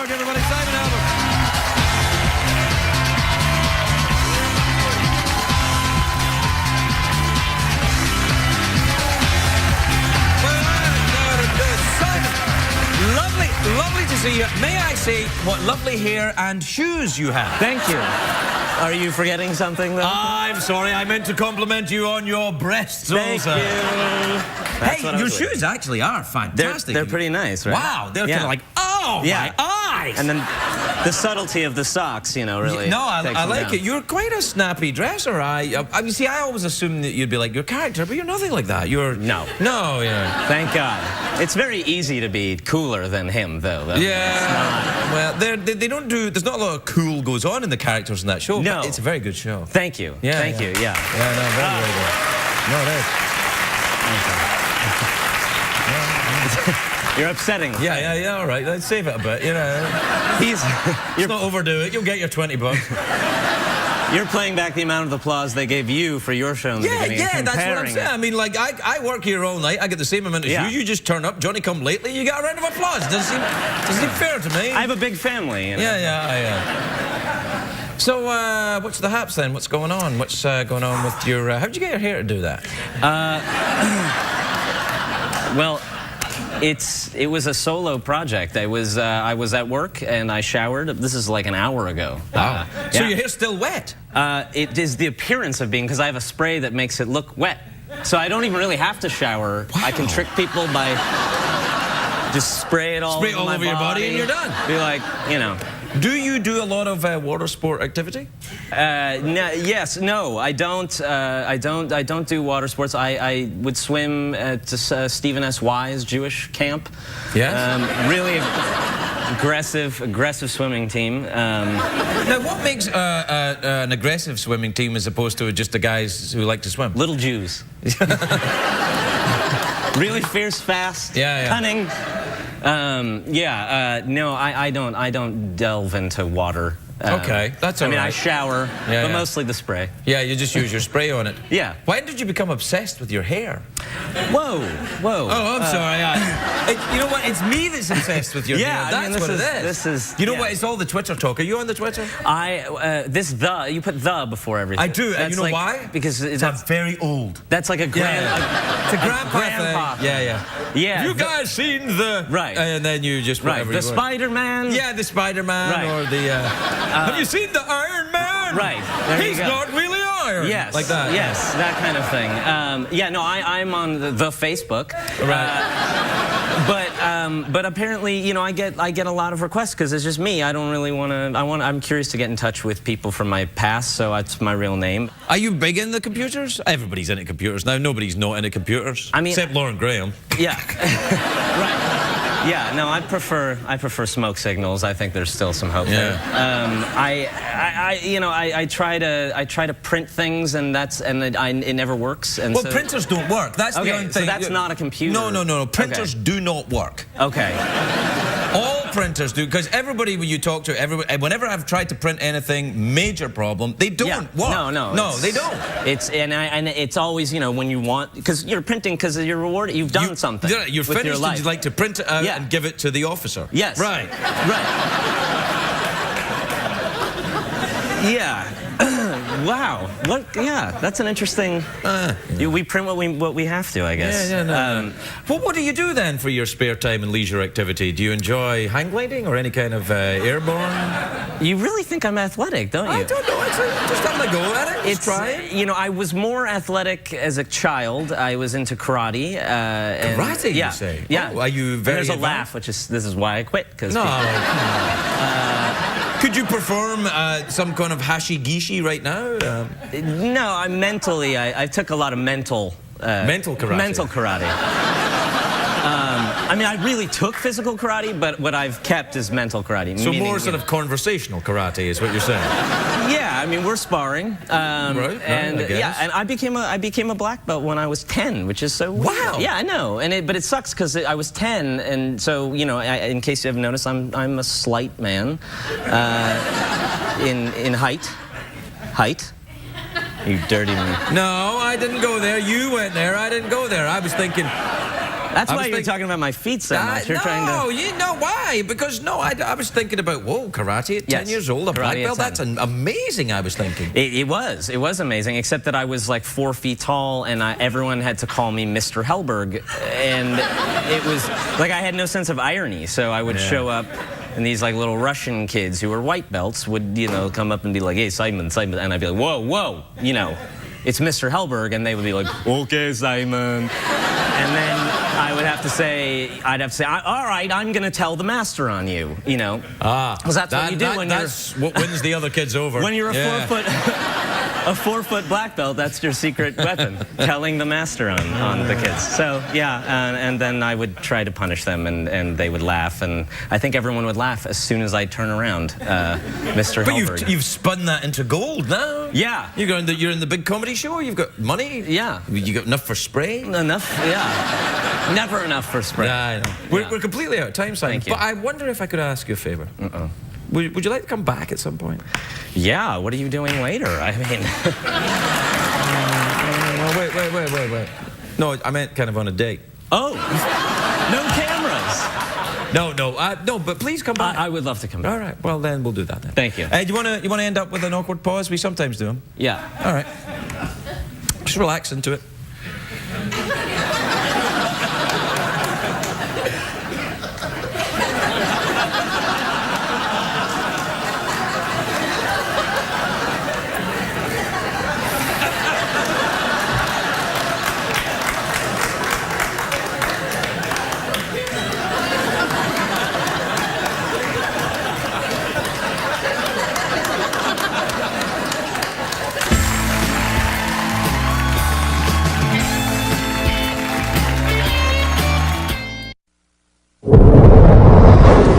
Helberg, everybody. Simon Helberg. Lovely to see you. May I say what lovely hair and shoes you have? Thank you. Are you forgetting something, though? I'm sorry, I meant to compliment you on your breasts Thank also. you. Hey, your shoes actually are fantastic. They're pretty nice, right? Wow, they're kind of like, oh, my eyes! And then the subtlety of the socks, you know, really. No, I like down. it. You're quite a snappy dresser. I mean, see, I always assumed that you'd be like your character, but you're nothing like that. You're... No. No, yeah. Thank God. It's very easy to be cooler than him, though. Yeah. Well, they don't do... There's not a lot of cool goes on in the characters in that show. No. But it's a very good show. Thank you. Yeah, Thank you, yeah. Yeah, no, very good. No, it is. You're upsetting. Yeah, all right. Let's save it a bit, you know. You're not overdo it. You'll get your $20. You're playing back the amount of applause they gave you for your show in the beginning. Yeah, that's what I'm saying. I mean, like, I work here all night. I get the same amount as you. You just turn up, Johnny come lately, you get a round of applause. Doesn't seem fair to me. I have a big family, you know? Yeah. So, what's the haps then? What's going on? What's going on with your... how'd you get your hair to do that? Well... It was a solo project. I was at work and I showered. This is like an hour ago. Wow. So your hair's still wet? It is the appearance of being, because I have a spray that makes it look wet. So I don't even really have to shower. Wow. I can trick people by just spray it all over your body and you're done. Be like, you know. Do you do a lot of water sport activity? No, I don't. I don't do water sports. I would swim at Stephen S. Wise Jewish camp. Yes. Really aggressive swimming team. Now, what makes an aggressive swimming team as opposed to just the guys who like to swim? Little Jews. Really fierce, fast, cunning. No, I don't delve into water. Okay, that's all right. I mean, I shower, but mostly the spray. Yeah, you just use your spray on it. Yeah. When did you become obsessed with your hair? Whoa. Oh, I'm sorry. You know what? It's me that's obsessed with your hair. That's what it is. This is. You know what? It's all the Twitter talk. Are you on the Twitter? You put the before everything. I do, and you know why? Because that's very old. That's like a it's a grandpa thing. Yeah. You guys seen the... Right. And then you just... The Spider-Man. Yeah, the Spider-Man or the... have you seen the Iron Man? Right. He's not really iron. Yes. Like that. Yes, that kind of thing. I'm on the Facebook. Right. But apparently, you know, I get a lot of requests because it's just me. I don't really want to. I'm curious to get in touch with people from my past, so that's my real name. Are you big into computers? Everybody's into computers now. Nobody's not into computers. I mean, except Lauren Graham. Yeah. Right. Yeah, no, I prefer smoke signals. I think there's still some hope there. I try to print things, and it never works. And well, printers don't work. That's the only thing. So that's not a computer. No. Printers do not work. Okay. All printers do, because everybody when you talk to, whenever I've tried to print anything, major problem, they don't work. No, they don't. It's always, you know, when you want, because you're printing because you're rewarded. You've done something. You're finished. Your life. You'd like to print it out and give it to the officer. Yes. Right. Yeah. Wow. What? Yeah, that's an interesting. We print what we have to, I guess. No. Well, what do you do then for your spare time and leisure activity? Do you enjoy hang gliding or any kind of airborne? You really think I'm athletic, don't you? I don't know. Just having a go at it. You know, I was more athletic as a child. I was into karate. Karate, you say? Yeah. Oh, are you very? There's a laugh, this is why I quit. No. Could you perform some kind of hashi-gishi right now? No, I took a lot of mental karate. Mental karate. I mean, I really took physical karate, but what I've kept is mental karate. So more sort of conversational karate is what you're saying? Yeah, I mean, we're sparring. Right, and I became a black belt when I was 10, which is so weird. Wow. Yeah, I know. But it sucks because I was 10, and so, you know, in case you haven't noticed, I'm a slight man in height. You dirty man. No, I didn't go there. You went there. I didn't go there. I was thinking... That's why you're talking about my feet so much. You're trying to... No, you know why? Because, no, I was thinking about, whoa, karate at 10 years old, a black belt, that's amazing, I was thinking. It was amazing, except that I was like 4 feet tall, and everyone had to call me Mr. Helberg, and it was, like, I had no sense of irony, so I would show up, and these, like, little Russian kids who were white belts would, you know, come up and be like, hey, Simon, Simon, and I'd be like, whoa, whoa, you know, it's Mr. Helberg, and they would be like, okay, Simon. And then I would have to say, all right, I'm going to tell the master on you, you know. Because that's what you do when you're... That's what wins the other kids over. When you're a 4 foot black belt, that's your secret weapon, telling the master on the kids. So, yeah, and then I would try to punish them, and they would laugh, and I think everyone would laugh as soon as I turn around, Mr. Helberg. But you've spun that into gold now. Yeah. You're in the big comedy show, you've got money. Yeah. You got enough for spray? Enough, yeah. Never enough for spray. Yeah, I know. We're completely out of time, Simon. Thank you. But I wonder if I could ask you a favor. Would you like to come back at some point? Yeah, what are you doing later? I mean... Wait. No, I meant kind of on a date. Oh, no cameras. No, but please come back. I would love to come back. All right, well then we'll do that then. Thank you. Do you want to end up with an awkward pause? We sometimes do them. Yeah. All right. Just relax into it.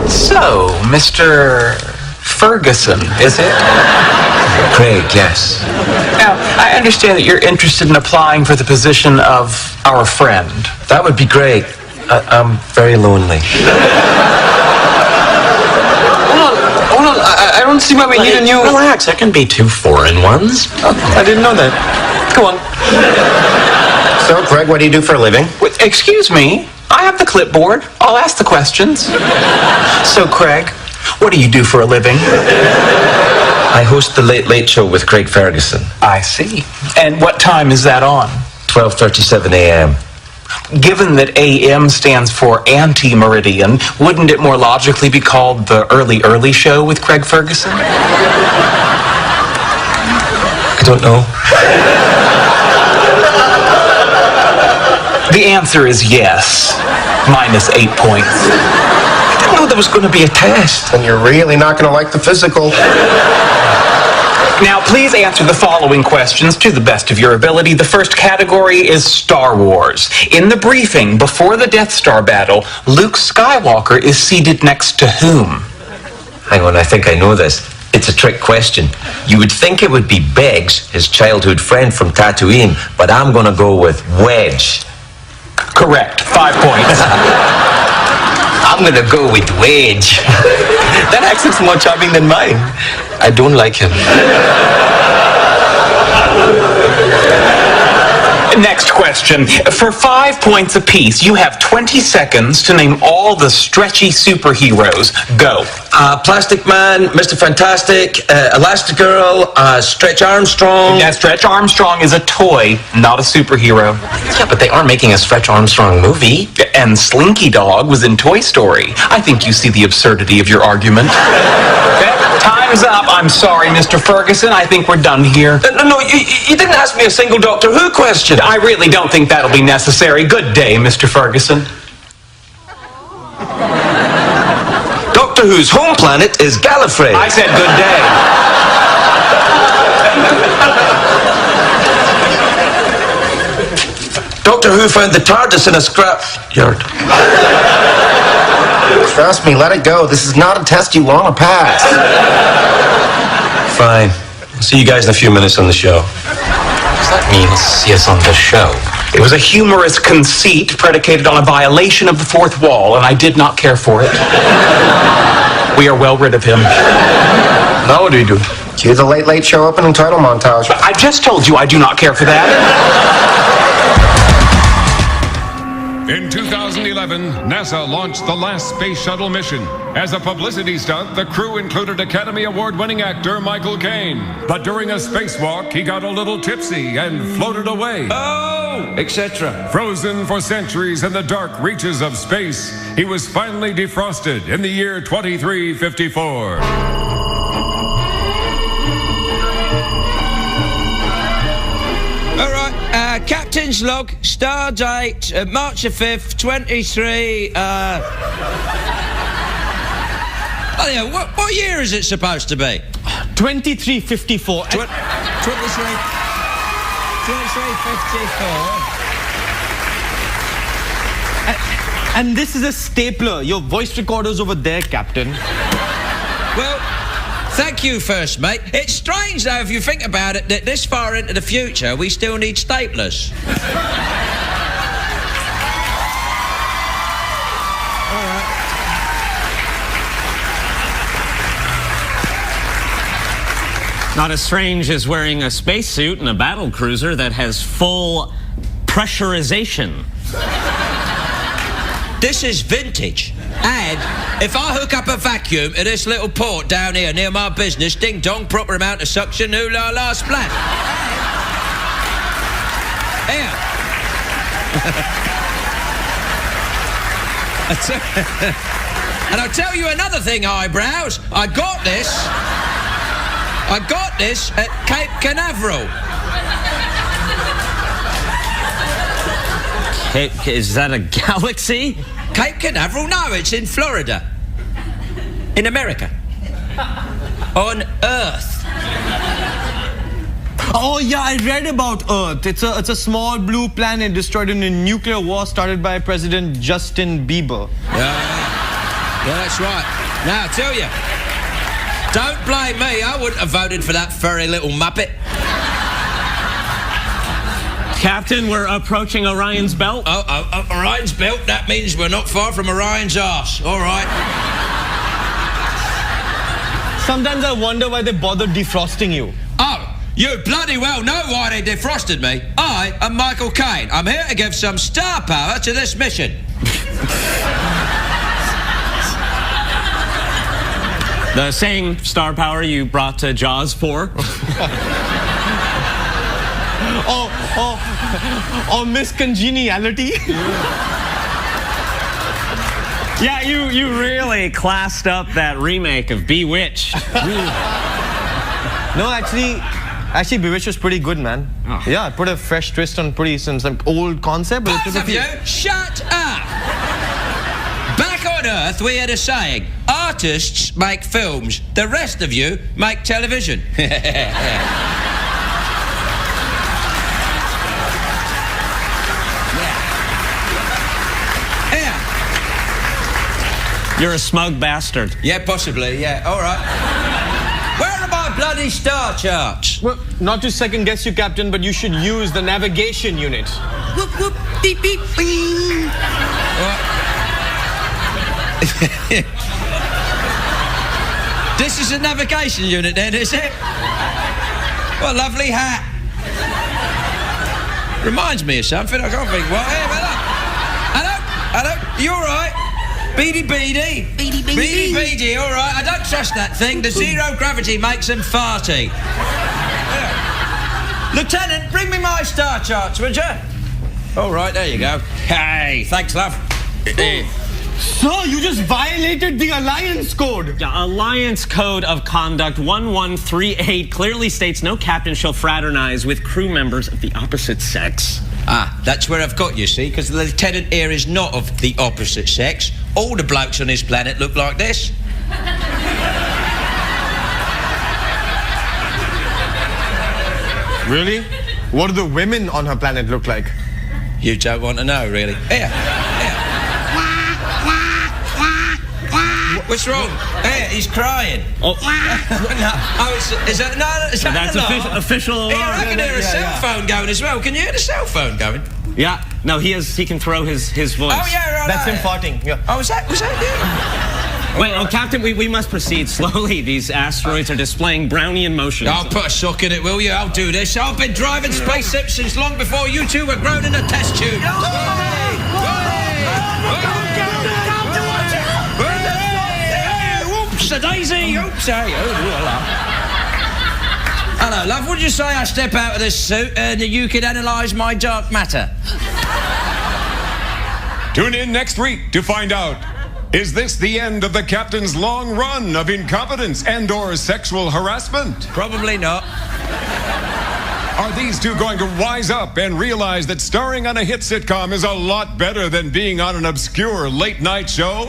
So, Mr. Ferguson, is it? Craig, yes. Now, I understand that you're interested in applying for the position of our friend. That would be great. I'm very lonely. Hold on, I don't see why we need a new... Relax, there can be 2 foreign ones. Oh, I didn't know that. Go on. So, Craig, what do you do for a living? Wait, excuse me, I have the clipboard. I'll ask the questions. So, Craig, what do you do for a living? I host the Late Late Show with Craig Ferguson. I see. And what time is that on? 12:37 a.m. Given that AM stands for anti-meridian, wouldn't it more logically be called the Early Show with Craig Ferguson? I don't know. The answer is yes. Minus 8 points. I didn't know there was going to be a test. And you're really not going to like the physical. Now, please answer the following questions to the best of your ability. The first category is Star Wars. In the briefing before the Death Star battle, Luke Skywalker is seated next to whom? Hang on, I think I know this. It's a trick question. You would think it would be Beggs, his childhood friend from Tatooine, but I'm going to go with Wedge. Correct. 5 points. I'm going to go with Wedge. That accent's more charming than mine. I don't like him. Next question. For 5 points apiece, you have 20 seconds to name all the stretchy superheroes. Go. Plastic Man, Mr. Fantastic, Elastigirl, Stretch Armstrong. Yeah, Stretch Armstrong is a toy, not a superhero. Yeah, but they are making a Stretch Armstrong movie. And Slinky Dog was in Toy Story. I think you see the absurdity of your argument. Okay, time's up. I'm sorry, Mr. Ferguson. I think we're done here. No, you didn't ask me a single Doctor Who question. I really don't think that'll be necessary. Good day, Mr. Ferguson. Doctor Who's home planet is Gallifrey. I said good day. Doctor Who found the TARDIS in a scrap yard. Trust me, let it go. This is not a test you want to pass. Fine. I'll see you guys in a few minutes on the show. Does that mean see us on the show? It was a humorous conceit predicated on a violation of the fourth wall, and I did not care for it. We are well rid of him. Now what do you do? Cue the Late Late Show opening title montage. I just told you I do not care for that. In 2011, NASA launched the last space shuttle mission. As a publicity stunt, the crew included Academy Award-winning actor Michael Caine. But during a spacewalk, he got a little tipsy and floated away. Oh, etc. Frozen for centuries in the dark reaches of space, he was finally defrosted in the year 2354. All right, Captain's log, star date, March the 5th, 23, oh yeah, what year is it supposed to be? 2354. 2354. And this is a stapler. Your voice recorder's over there, Captain. Well, thank you, First Mate. It's strange, though, if you think about it, that this far into the future, we still need staplers. All right. Not as strange as wearing a spacesuit in a battle cruiser that has full pressurization. This is vintage. And if I hook up a vacuum to this little port down here near my business, ding dong, proper amount of suction, ooh la la, splash. Here. And I'll tell you another thing, eyebrows. I got this at Cape Canaveral. Is that a galaxy? Cape Canaveral? No, it's in Florida. In America. On Earth. Oh yeah, I read about Earth. It's a small blue planet destroyed in a nuclear war started by President Justin Bieber. Yeah, that's right. Now, I tell you, don't blame me. I wouldn't have voted for that furry little muppet. Captain, we're approaching Orion's belt. Oh, Orion's belt? That means we're not far from Orion's arse. All right. Sometimes I wonder why they bothered defrosting you. Oh, you bloody well know why they defrosted me. I am Michael Caine. I'm here to give some star power to this mission. The same star power you brought to Jaws 4. Or Miss Congeniality. Yeah, you really classed up that remake of Bewitched. No, actually, Bewitched was pretty good, man. Oh. Yeah, I put a fresh twist on some old concept. But Both of you, shut up! Back on Earth, we had a saying, artists make films, the rest of you make television. You're a smug bastard. Yeah, possibly, yeah. All right. Where are my bloody star charts? Well, not to second guess you, Captain, but you should use the navigation unit. Whoop, whoop, beep, beep, beep. This is a navigation unit then, is it? What a lovely hat. Reminds me of something. I can't think what. Hey, hello. You all right? Beady, all right. I don't trust that thing. The zero gravity makes them farty. Yeah. Lieutenant, bring me my star charts, would you? All right, there you go. Hey, thanks, love. Sir, you just violated the Alliance Code. Yeah, Alliance Code of Conduct 1138 clearly states no captain shall fraternize with crew members of the opposite sex. Ah, that's where I've got you, see, because the lieutenant here is not of the opposite sex. All the blokes on this planet look like this. Really? What do the women on her planet look like? You don't want to know, really. Here. What's wrong? Here, he's crying. Oh, is that that's official alarm. Here, I can hear a cell phone going as well. Can you hear the cell phone going? Yeah. No, he can throw his voice. Oh yeah, right. That's him farting. Yeah. Oh, was that you? Wait, Captain, we must proceed slowly. These asteroids are displaying Brownian motions. I'll put a sock in it, will you? I'll do this. I've been driving spaceships since long before you two were grown in a test tube. a daisy. Oops, sorry. Hello, love. Would you say I step out of this suit and you could analyse my dark matter? Tune in next week to find out, is this the end of the captain's long run of incompetence and/or sexual harassment? Probably not. Are these two going to wise up and realize that starring on a hit sitcom is a lot better than being on an obscure late-night show?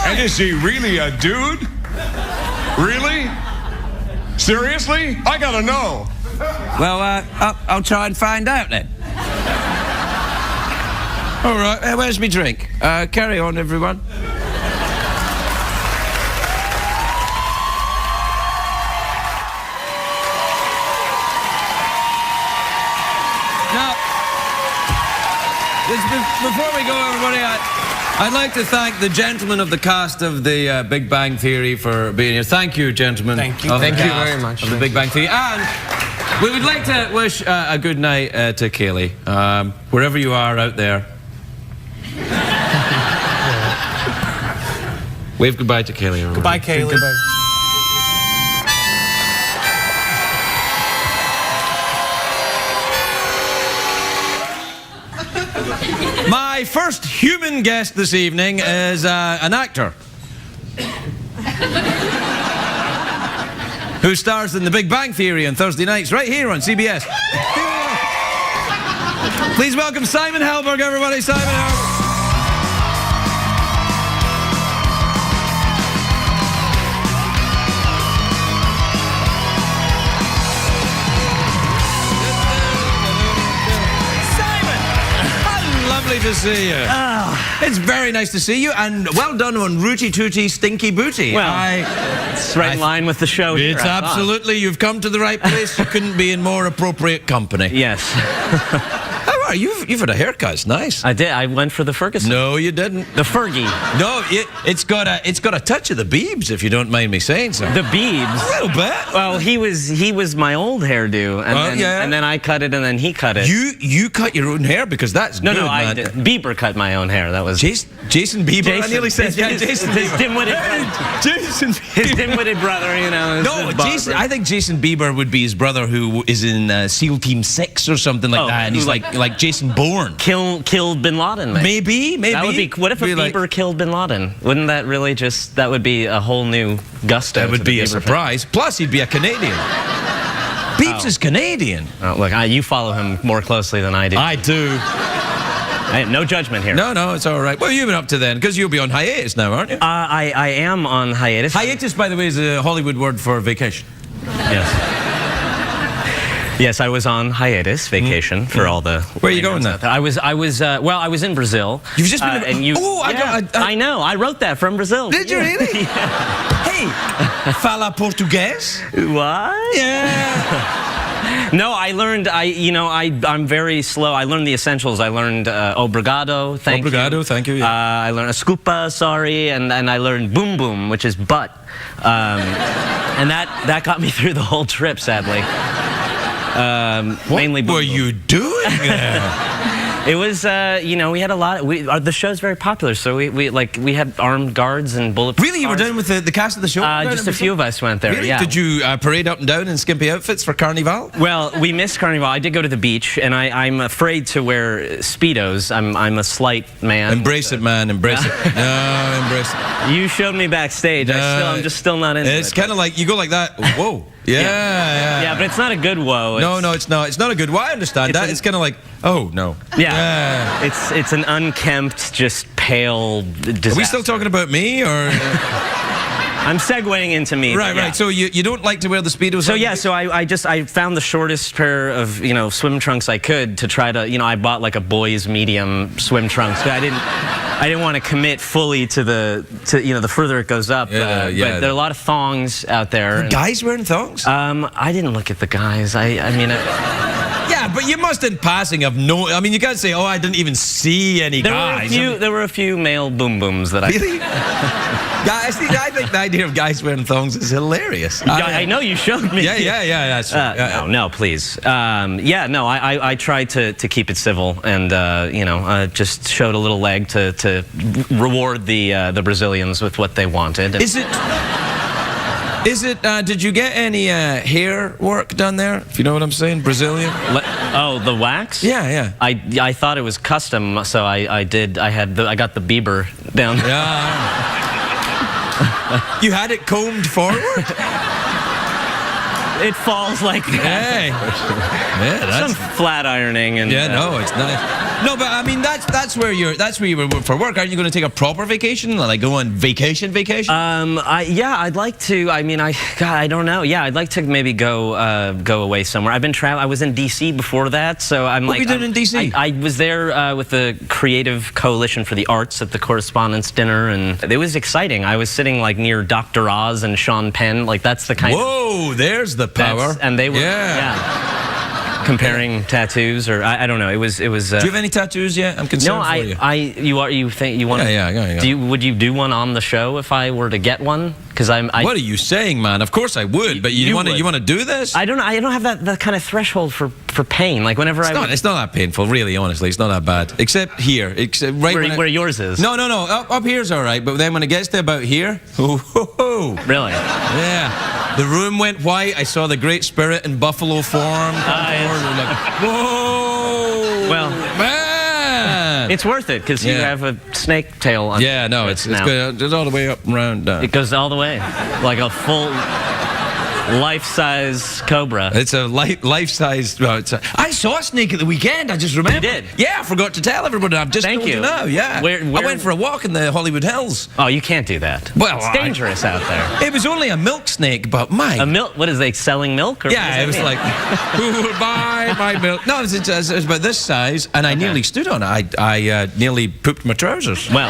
And is she really a dude? Really? Seriously? I gotta know. Well, I'll try and find out then. All right, where's my drink? Carry on, everyone. Now, before we go, everybody, I'd like to thank the gentlemen of the cast of the Big Bang Theory for being here. Thank you, gentlemen. Thank you. Thank you very much. Of the Big Bang Theory. And we would like to wish a good night to Kaylee, wherever you are out there. Wave goodbye to Kaylee. Everybody. Goodbye, Kaylee. Goodbye. My first human guest this evening is an actor who stars in The Big Bang Theory on Thursday nights, right here on CBS. Please welcome Simon Helberg, everybody. Simon Helberg. Lovely to see you. Oh. It's very nice to see you, and well done on Rooty Tooty Stinky Booty. Well, it's right in line with the show here. It's absolutely, you've come to the right place. You couldn't be in more appropriate company. Yes. How are you? You've had a haircut. It's nice. I did. I went for the Ferguson. No, you didn't. The Fergie. No, it's got a touch of the Biebs, if you don't mind me saying so. The Biebs. A little bit. Well, he was my old hairdo, and then I cut it, and then he cut it. You cut your own hair because that's good, I man. did. Bieber cut my own hair. That was Jason Bieber. Jason, I nearly said Jason his Bieber. His dimwitted brother, you know. No, Jason. I think Jason Bieber would be his brother, who is in SEAL Team 6 or something like that, and he's like Jason Bourne. Killed Bin Laden, maybe. Maybe. That would be. What if a Bieber killed Bin Laden? Wouldn't that really just? That would be a whole new gusto. That would be a surprise. Plus, he'd be a Canadian. Biebs is Canadian. Oh, look, you follow him more closely than I do. I do. No judgment here. No, it's all right. What have you been up to then? Because you'll be on hiatus now, aren't you? I am on hiatus. Hiatus, by the way, is a Hollywood word for vacation. Yes. Yes, I was on hiatus, vacation, for all the... Where are you going now? I was in Brazil. You've just been... and you, I know, I wrote that from Brazil. Did you really? Yeah. Hey, fala português? What? Yeah. No, I learned, I'm very slow. I learned the essentials. I learned obrigado, thank you. Obrigado, thank you. Yeah. I learned desculpa, sorry, and I learned boom boom, which is butt. And that got me through the whole trip, sadly. Mainly what were you doing there? It was, we had a lot. The show's very popular, so we had armed guards and bulletproof Really, you were down with the cast of the show? Just a few of us went there. Really? Yeah. Did you parade up and down in skimpy outfits for Carnival? Well, we missed Carnival. I did go to the beach, and I'm afraid to wear Speedos. I'm a slight man. Embrace it, man. Embrace it. No, embrace it. You showed me backstage. I'm just still not into it. It's kind of like you go like that. Whoa. Yeah, but it's not a good whoa. No, it's not. It's not a good whoa. I understand that. It's kind of like, oh, no. Yeah. It's an unkempt, just pale disaster. Are we still talking about me, or...? I'm segueing into me. Right. So you don't like to wear the Speedos? So I found the shortest pair of swim trunks I could to try to I bought like a boy's medium swim trunks. I didn't want to commit fully to the further it goes up. But there are a lot of thongs out there. Are guys wearing thongs? I didn't look at the guys. I mean. Yeah, Yeah, but you must in passing have no... I mean, you can't say, oh, I didn't even see any guys. There were a few male boom booms that I... Really? Guys, I think the idea of guys wearing thongs is hilarious. I know you showed me. Yeah, that's right. No, please. I tried to keep it civil and, just showed a little leg to reward the Brazilians with what they wanted. Did you get any hair work done there? If you know what I'm saying? Brazilian? The wax? Yeah. I thought it was custom, so I got the Bieber down there. Yeah. You had it combed forward? It falls like that. Hey. Yeah, that's... Some flat ironing and... Yeah, no, it's nice. No, but I mean, that's where you were for work. Aren't you going to take a proper vacation? Like go on vacation? I'd like to. I mean, I don't know. Yeah, I'd like to maybe go away somewhere. I've been traveling. I was in D.C. before that, so I'm like... What were you doing in D.C.? I was there with the Creative Coalition for the Arts at the Correspondents' Dinner, and it was exciting. I was sitting like near Dr. Oz and Sean Penn. Like that's the kind Whoa, there's the power. And they were... Yeah. Comparing tattoos, or I don't know. It was. Do you have any tattoos yet? I'm concerned for you. You think you want? Yeah. Would you do one on the show if I were to get one? Because What are you saying, man? Of course I would. But you want to do this? I don't have that kind of threshold for pain. Like whenever it's not that painful, really. Honestly, it's not that bad. Except here, where yours is. No. Up here's all right. But then when it gets to about here, really? Yeah. The room went white. I saw the Great Spirit in buffalo form. Like, whoa! Well, man, it's worth it because you have a snake tail on. Yeah, no, it's good. It's all the way up and round. It goes all the way, like a full life-size cobra. It's a life-size. I saw a snake at the weekend. I just remembered. You did? Yeah, I forgot to tell everybody. I've just told you now. Yeah. Where I went for a walk in the Hollywood Hills. Oh, you can't do that. Well, it's dangerous out there. It was only a milk snake, but a milk. What is they selling milk? Or yeah, it was like, who would buy my milk? No, it was about this size, and I nearly stood on it. I nearly pooped my trousers. Well.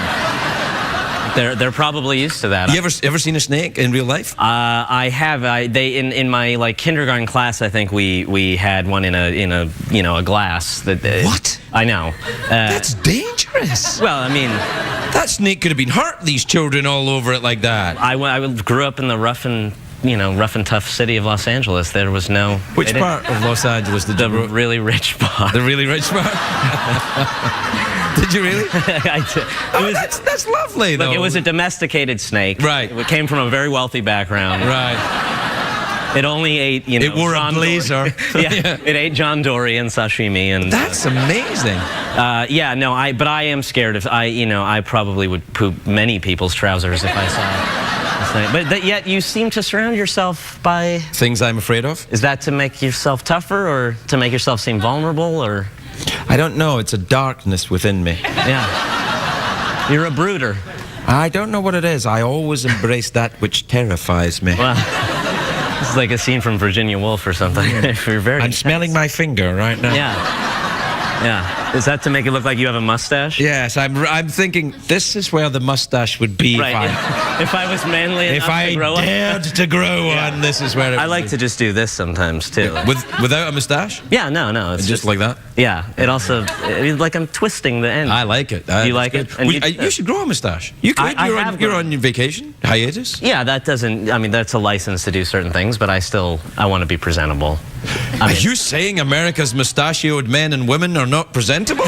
They're probably used to that. You ever seen a snake in real life? I have. In my kindergarten class, I think we had one in a glass. What? I know. That's dangerous. Well, I mean, that snake could have been hurt. These children all over it like that. I grew up in the rough and tough city of Los Angeles. There was no... Which part of Los Angeles did you grow? The really rich part. The really rich part? Did you really? I did. That's lovely, though. Look, it was a domesticated snake. Right. It came from a very wealthy background. Right. It only ate, It wore a blazer. Yeah, it ate John Dory and sashimi, and that's amazing. But I am scared of. I probably would poop many people's trousers if I saw it. But yet you seem to surround yourself by things I'm afraid of. Is that to make yourself tougher, or to make yourself seem vulnerable, or? I don't know. It's a darkness within me. Yeah. You're a brooder. I don't know what it is. I always embrace that which terrifies me. Well, this is like a scene from Virginia Woolf or something. You're very I'm smelling my finger right now. Yeah. Is that to make it look like you have a mustache? Yes, I'm thinking this is where the mustache would be. Right. If I was manly enough to grow If I dared to grow one, this is where it would I like to just do this sometimes, too. Without a mustache? Yeah, no. It's just like that? Yeah. It also, like I'm twisting the end. I like it. You like it? And you should grow a mustache. You could. You're on your vacation? Hiatus? Yeah, that doesn't, that's a license to do certain things, but I want to be presentable. Are you saying America's mustachioed men and women are not presentable?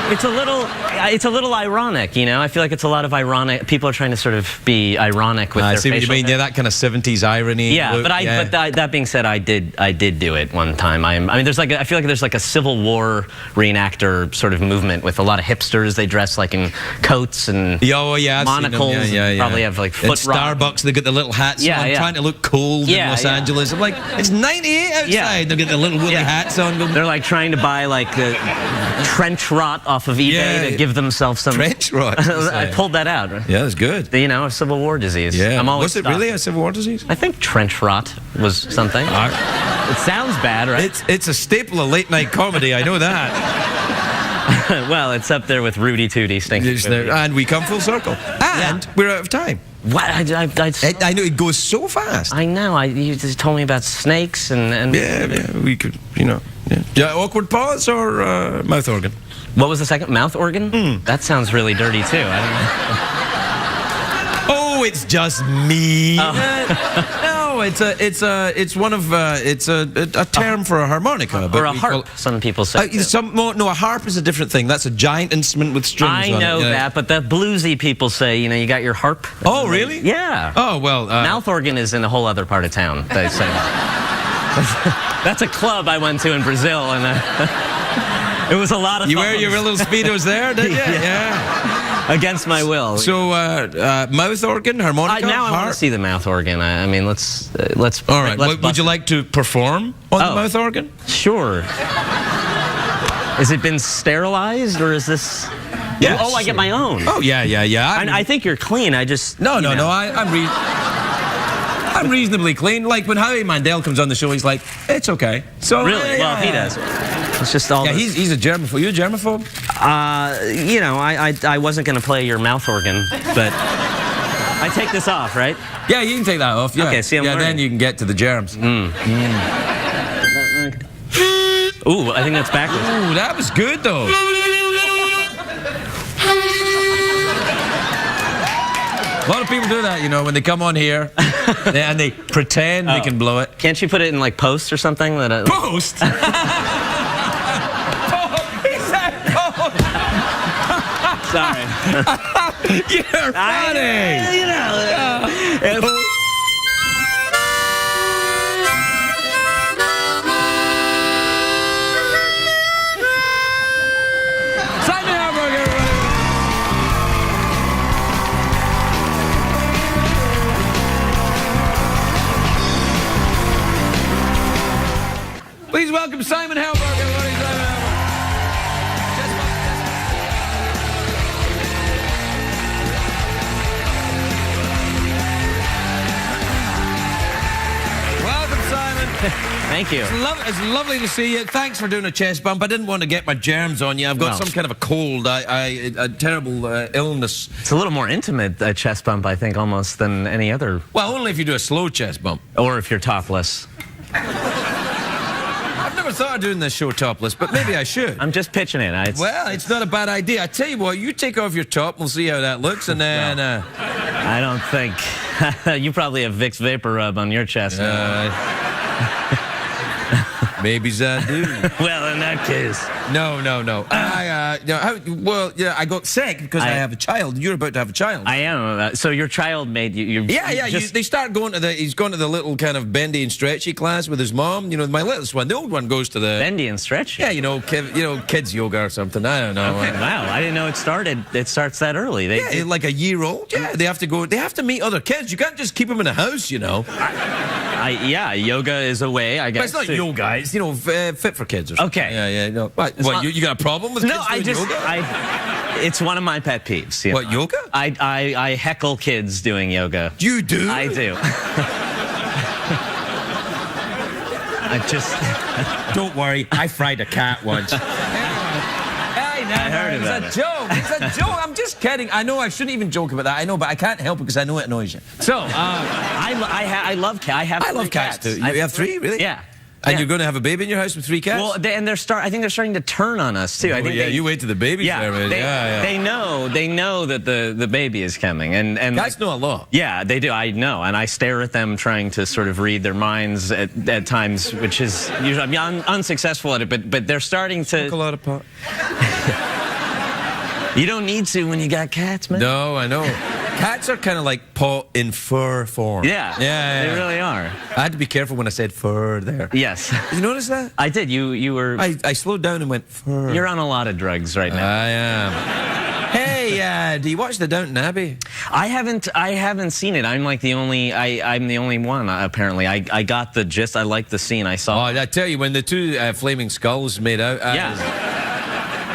It's a little ironic, I feel like it's a lot of ironic. People are trying to sort of be ironic with their facial. I see what you mean. hair. Yeah, that kind of 70s irony. Yeah, look. But that being said, I did do it one time. I feel like there's like a Civil War reenactor sort of movement with a lot of hipsters. They dress like in coats and monocles. Yeah. Probably have like foot Starbucks. They got the little hats on, trying to look cool in Los Angeles. I'm like, it's 98 outside. Yeah. They get the little woolly hats on. They're like trying to buy like the trench rot off of eBay to give themselves some trench rot. I pulled that out. Yeah, that's good. A Civil War disease. Yeah. Was it really a Civil War disease? I think trench rot was something. It sounds bad, right? It's a staple of late night comedy. I know that. Well, it's up there with Rudy Tooty stinking. And we come full circle. And we're out of time. What? I know it goes so fast. I know. You just told me about snakes and yeah, we could, Yeah. Yeah, awkward pause or mouth organ? What was the second? Mouth organ? That sounds really dirty too. I don't know. Oh, it's just me. No, it's a term for a harmonica, or a harp. Some people say. No, a harp is a different thing. That's a giant instrument with strings on it. I know that, but the bluesy people say, you know, you got your harp. Oh, really? Yeah. Oh, well. Mouth organ is in a whole other part of town, they say. That's a club I went to in Brazil, and it was a lot of fun. You wear your little Speedos there, did you? Yeah. Against my will. So, mouth organ, harmonica, now harp? I want to see the mouth organ. I mean, let's. All right. Would you like to perform on the mouth organ? Sure. Has it been sterilized, or is this? Yes. Oh, I get my own. Oh, yeah. I think you're clean. I just. No. I'm reasonably clean. Like when Howie Mandel comes on the show, he's like, it's okay. So really? Well, he does. It's just all. Yeah, he's a germaphobe. You a germaphobe? You know, I wasn't going to play your mouth organ, but I take this off, right? Yeah, you can take that off. Yeah. Okay, see, I'm learning. Then you can get to the germs. Ooh, I think that's backwards. Ooh, that was good though. A lot of people do that, you know, when they come on here and they pretend they can blow it. Can't you put it in like post or something? Post? Sorry. You're funny. You know. Simon Helberg, everybody. Please welcome Simon Helberg, everybody. Simon Helberg. Thank you. It's lovely to see you. Thanks for doing a chest bump. I didn't want to get my germs on you. I've got some kind of a cold, a terrible illness. It's a little more intimate, a chest bump, I think, almost than any other. Well, only if you do a slow chest bump. Or if you're topless. I've never thought of doing this show topless, but maybe I should. I'm just pitching it. Well, it's not a bad idea. I tell you what, you take off your top, we'll see how that looks, and then... I don't think... You probably have Vicks Vapor Rub on your chest. Maybe I do. Well, in that case. No. I got sick because I have a child. You're about to have a child. I am. So your child made you... They start going to he's gone to the little kind of bendy and stretchy class with his mom. You know, my littlest one. The old one goes to the... Bendy and stretchy? Yeah, kids yoga or something. I don't know. Okay. Wow, I didn't know it starts that early. Like a year old. Yeah, they have to meet other kids. You can't just keep them in the house, you know. Yeah, yoga is a way, I guess. But it's not yoga. It's, fit for kids or something. Okay. Yeah. No. What, you got a problem with kids doing yoga? It's one of my pet peeves. What, yoga? I heckle kids doing yoga. You do? I do. Don't worry, I fried a cat once. I heard about it. It's a joke. It's a joke. I'm just kidding. I know I shouldn't even joke about that. I know, but I can't help it because I know it annoys you. So, I love cats. I love cats too. You have three, really? Yeah. And you're going to have a baby in your house with 3 cats? Well, I think they're starting to turn on us too. I think you wait till the baby's there. They know that the baby is coming, and cats know a lot. Yeah, they do. I know, and I stare at them trying to sort of read their minds at times, which is usually I'm unsuccessful at it. But they're starting to smoke a lot of pot. You don't need to when you got cats, man. No, I know. Cats are kind of like pot in fur form. Yeah, they really are. I had to be careful when I said fur there. Yes. Did you notice that? I did. You were... I slowed down and went, fur. You're on a lot of drugs right now. I am. Hey, do you watch the Downton Abbey? I haven't seen it. I'm like the only... I'm the only one, apparently. I got the gist. I liked the scene. I saw... Oh, I tell you, when the 2 flaming skulls made out...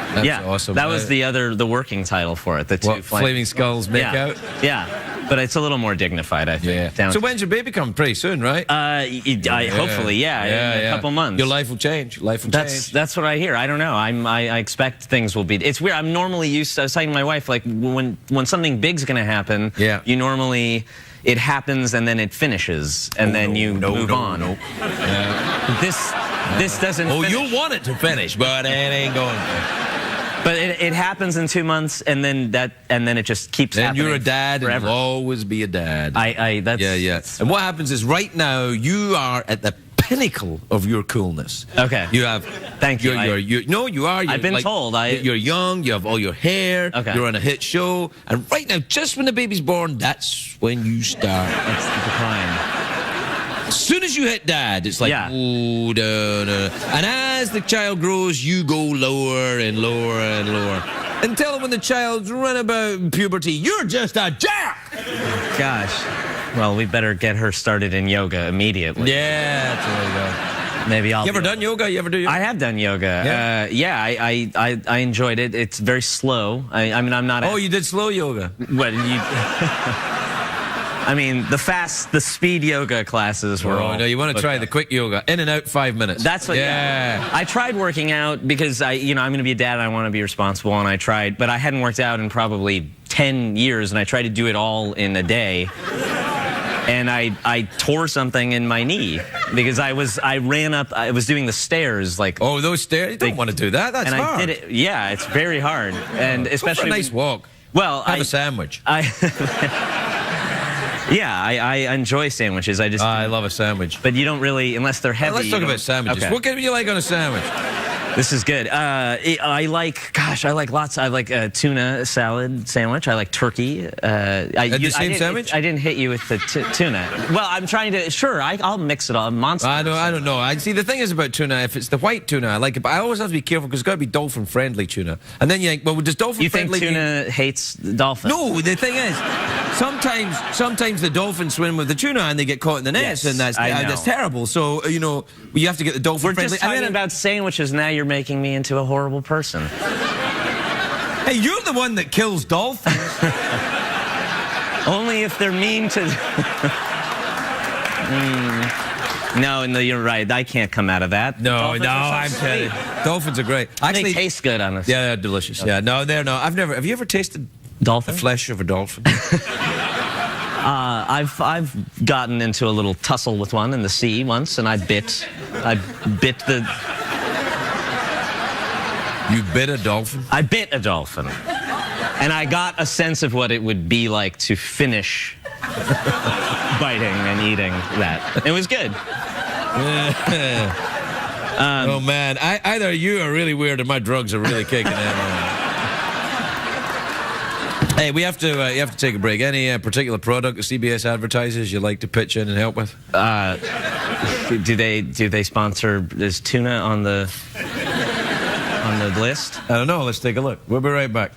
That's awesome. That was the working title for it. The 2 flaming skulls make out? Yeah, but it's a little more dignified, I think. Yeah. So when's your baby coming? Pretty soon, right? Hopefully, in a couple months. Your life will change. That's what I hear. I don't know. I expect things will be... It's weird. I'm normally used to... I was talking to my wife, like, when something big's going to happen, you normally... It happens and then it finishes, and then you move on. This doesn't finish. You'll want it to finish, but it ain't going to. But it happens in 2 months, and then it just keeps happening. And you're a dad, forever. and you'll always be a dad. That's... Yeah. And what happens is right now, you are at the pinnacle of your coolness. Okay. You have... Thank you. No, you are. I've been told. You're young, you have all your hair, okay. You're on a hit show, and right now, just when the baby's born, that's when you start. That's the decline. As soon as you hit dad, it's like, yeah. Oh, no. And as the child grows, you go lower and lower and lower. Until when the child's run about puberty, you're just a jack! Gosh. Well, we better get her started in yoga immediately. Yeah, that's the way to go. Maybe I'll... You ever done yoga? You ever do yoga? I have done yoga. Yeah, I enjoyed it. It's very slow. I mean, I'm not... Oh, you did slow yoga? What, you... I mean, the speed yoga classes were all... No, you want to try the quick yoga. In and out 5 minutes. That's what... Yeah. I tried working out because, I'm going to be a dad and I want to be responsible, and I tried, but I hadn't worked out in probably 10 years, and I tried to do it all in a day. And I tore something in my knee because I was doing the stairs, like... Oh, those stairs? You don't want to do that. That's hard. I did it. Yeah, it's very hard. And especially... Go for a nice walk. Well, Have a sandwich. Yeah, I enjoy sandwiches. I love a sandwich. But you don't really, unless they're heavy. Let's talk about sandwiches. Okay. What do you like on a sandwich? This is good. I like lots. I like a tuna salad sandwich. I like turkey. The same sandwich? I didn't hit you with the tuna. Well, I'm trying to. Sure, I'll mix it all. Monster. I don't know. I see. The thing is about tuna. If it's the white tuna, I like it. But I always have to be careful because it's got to be dolphin-friendly tuna. And then you think, well, does dolphin-friendly? You think tuna hates dolphins? No. The thing is, sometimes the dolphins swim with the tuna and they get caught in the nets, and that's terrible. So you have to get the dolphin-friendly. We're just talking about sandwiches now. You're making me into a horrible person. Hey, you're the one that kills dolphins. Only if they're mean to... No, you're right. I can't come out of that. No, I'm kidding. Dolphins are great. Actually, they taste good on us. Yeah, they're delicious. Yeah, no, they're not. Have you ever tasted dolphin? The flesh of a dolphin? I've gotten into a little tussle with one in the sea once, and I bit the... You bit a dolphin? I bit a dolphin. And I got a sense of what it would be like to finish biting and eating that. It was good. Oh, man. Either you are really weird or my drugs are really kicking in. Hey, you have to take a break. Any particular product that CBS advertises you'd like to pitch in and help with? Do they sponsor? Is tuna on the list? I don't know. Let's take a look. We'll be right back.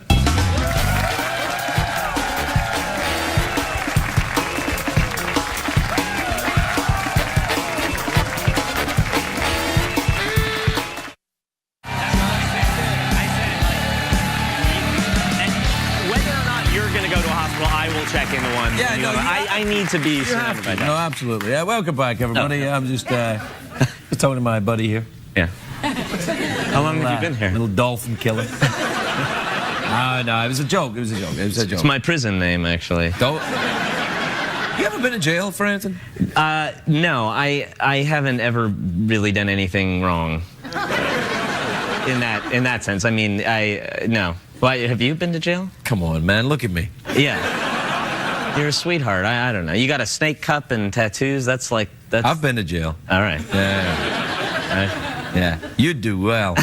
Check into one. Yeah, no, I need to be surrounded by that. No, absolutely. Yeah, welcome back, everybody. I'm just talking to my buddy here. Yeah. How long have you been here? Little dolphin killer. No, it was a joke. It was a joke. It's my prison name, actually. You ever been in jail for anything? No, I haven't ever really done anything wrong. In that sense. I mean, no. Why, have you been to jail? Come on, man. Look at me. Yeah. You're a sweetheart. I don't know. You got a snake cup and tattoos. That's. I've been to jail. All right. Yeah. Yeah. You'd do well.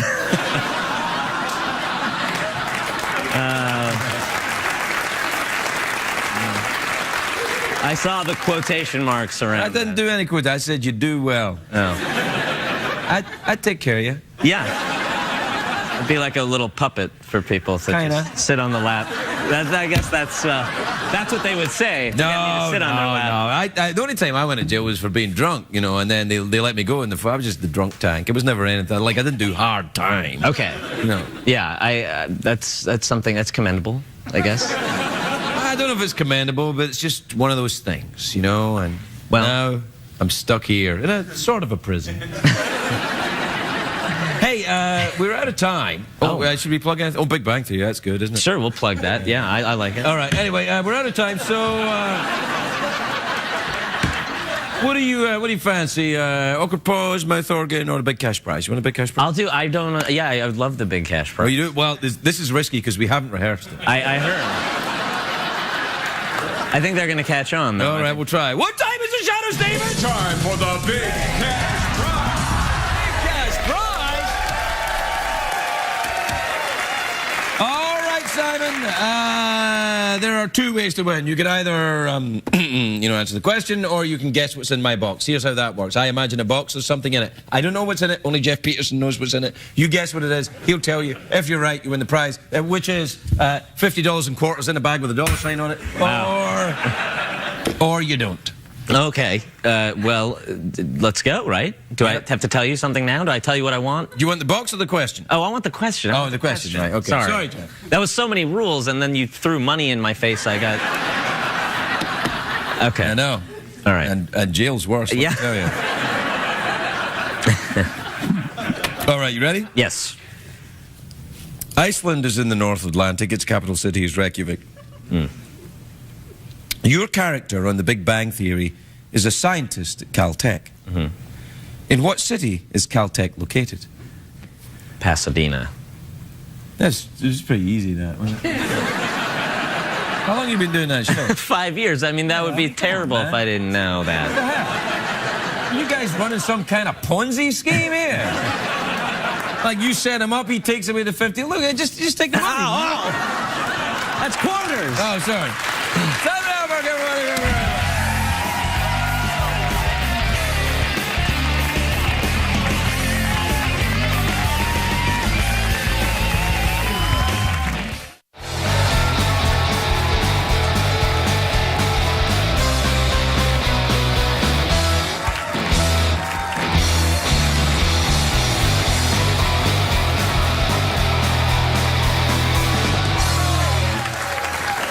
I saw the quotation marks around. I didn't do any quotes. I said you do well. Oh. I'd take care of you. Yeah. It'd be like a little puppet for people to just sit on the lap. I guess that's what they would say. No. The only time I went to jail was for being drunk, and then they let me go I was just the drunk tank. It was never anything. Like, I didn't do hard time. Okay. No. Yeah, that's something that's commendable, I guess. I don't know if it's commendable, but it's just one of those things, and now I'm stuck here in a sort of a prison. Hey, we're out of time. Should we plug anything? Oh, Big Bang Theory, that's good, isn't it? Sure, we'll plug that. Yeah, I like it. All right, anyway, we're out of time, so... What do you fancy? Awkward pause, mouth organ, or a big cash prize? You want a big cash prize? Yeah, I would love the big cash prize. Oh, you do? Well, this is risky because we haven't rehearsed it. I heard. I think they're going to catch on, though. All right, we'll try. What time is the Shadow, Stephen? Time for the big cash prize. Big cash prize? All right, Simon. There are two ways to win. You can either, answer the question, or you can guess what's in my box. Here's how that works. I imagine a box, there's something in it. I don't know what's in it. Only Jeff Peterson knows what's in it. You guess what it is. He'll tell you. If you're right, you win the prize, which is $50 in quarters in a bag with a dollar sign on it. Wow. Or you don't. Okay. Well, let's go, right? Do I have to tell you something now? Do I tell you what I want? Do you want the box or the question? Oh, I want the question. Oh, the question, right. Okay. Sorry, Jeff. That was so many rules, and then you threw money in my face. I got... Okay. I know. All right. And jail's worse, let me tell you. All right, you ready? Yes. Iceland is in the North Atlantic. Its capital city is Reykjavik. Your character on The Big Bang Theory is a scientist at Caltech. In what city is Caltech located? Pasadena. This is pretty easy, that one. How long have you been doing that show? 5 years. I mean, that would be terrible if I didn't know that. What the hell? You guys running some kind of Ponzi scheme here? Like you set him up, he takes away the 50. Look, just take the money. Ow. That's quarters. Oh, sorry. Simon Helberg, everybody.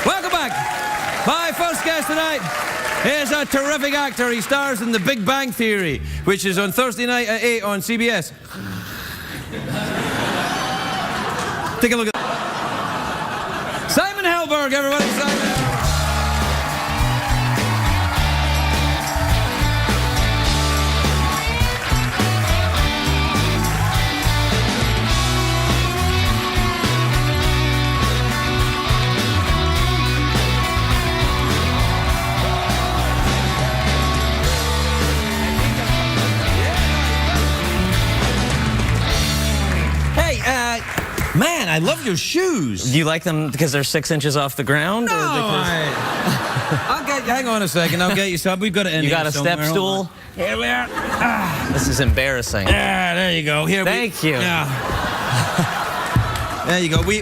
Welcome back. My first guest tonight is a terrific actor. He stars in The Big Bang Theory, which is on Thursday night at 8 on CBS. Take a look at Simon Helberg, everybody. Simon. Man, I love your shoes. Do you like them because they're 6 inches off the ground? No, or because... I'll get you. Hang on a second. I'll get you some. We've got it in You here got a somewhere. step stool? Here we are. This is embarrassing. There you go. Here. Thank you. Yeah. There you go. We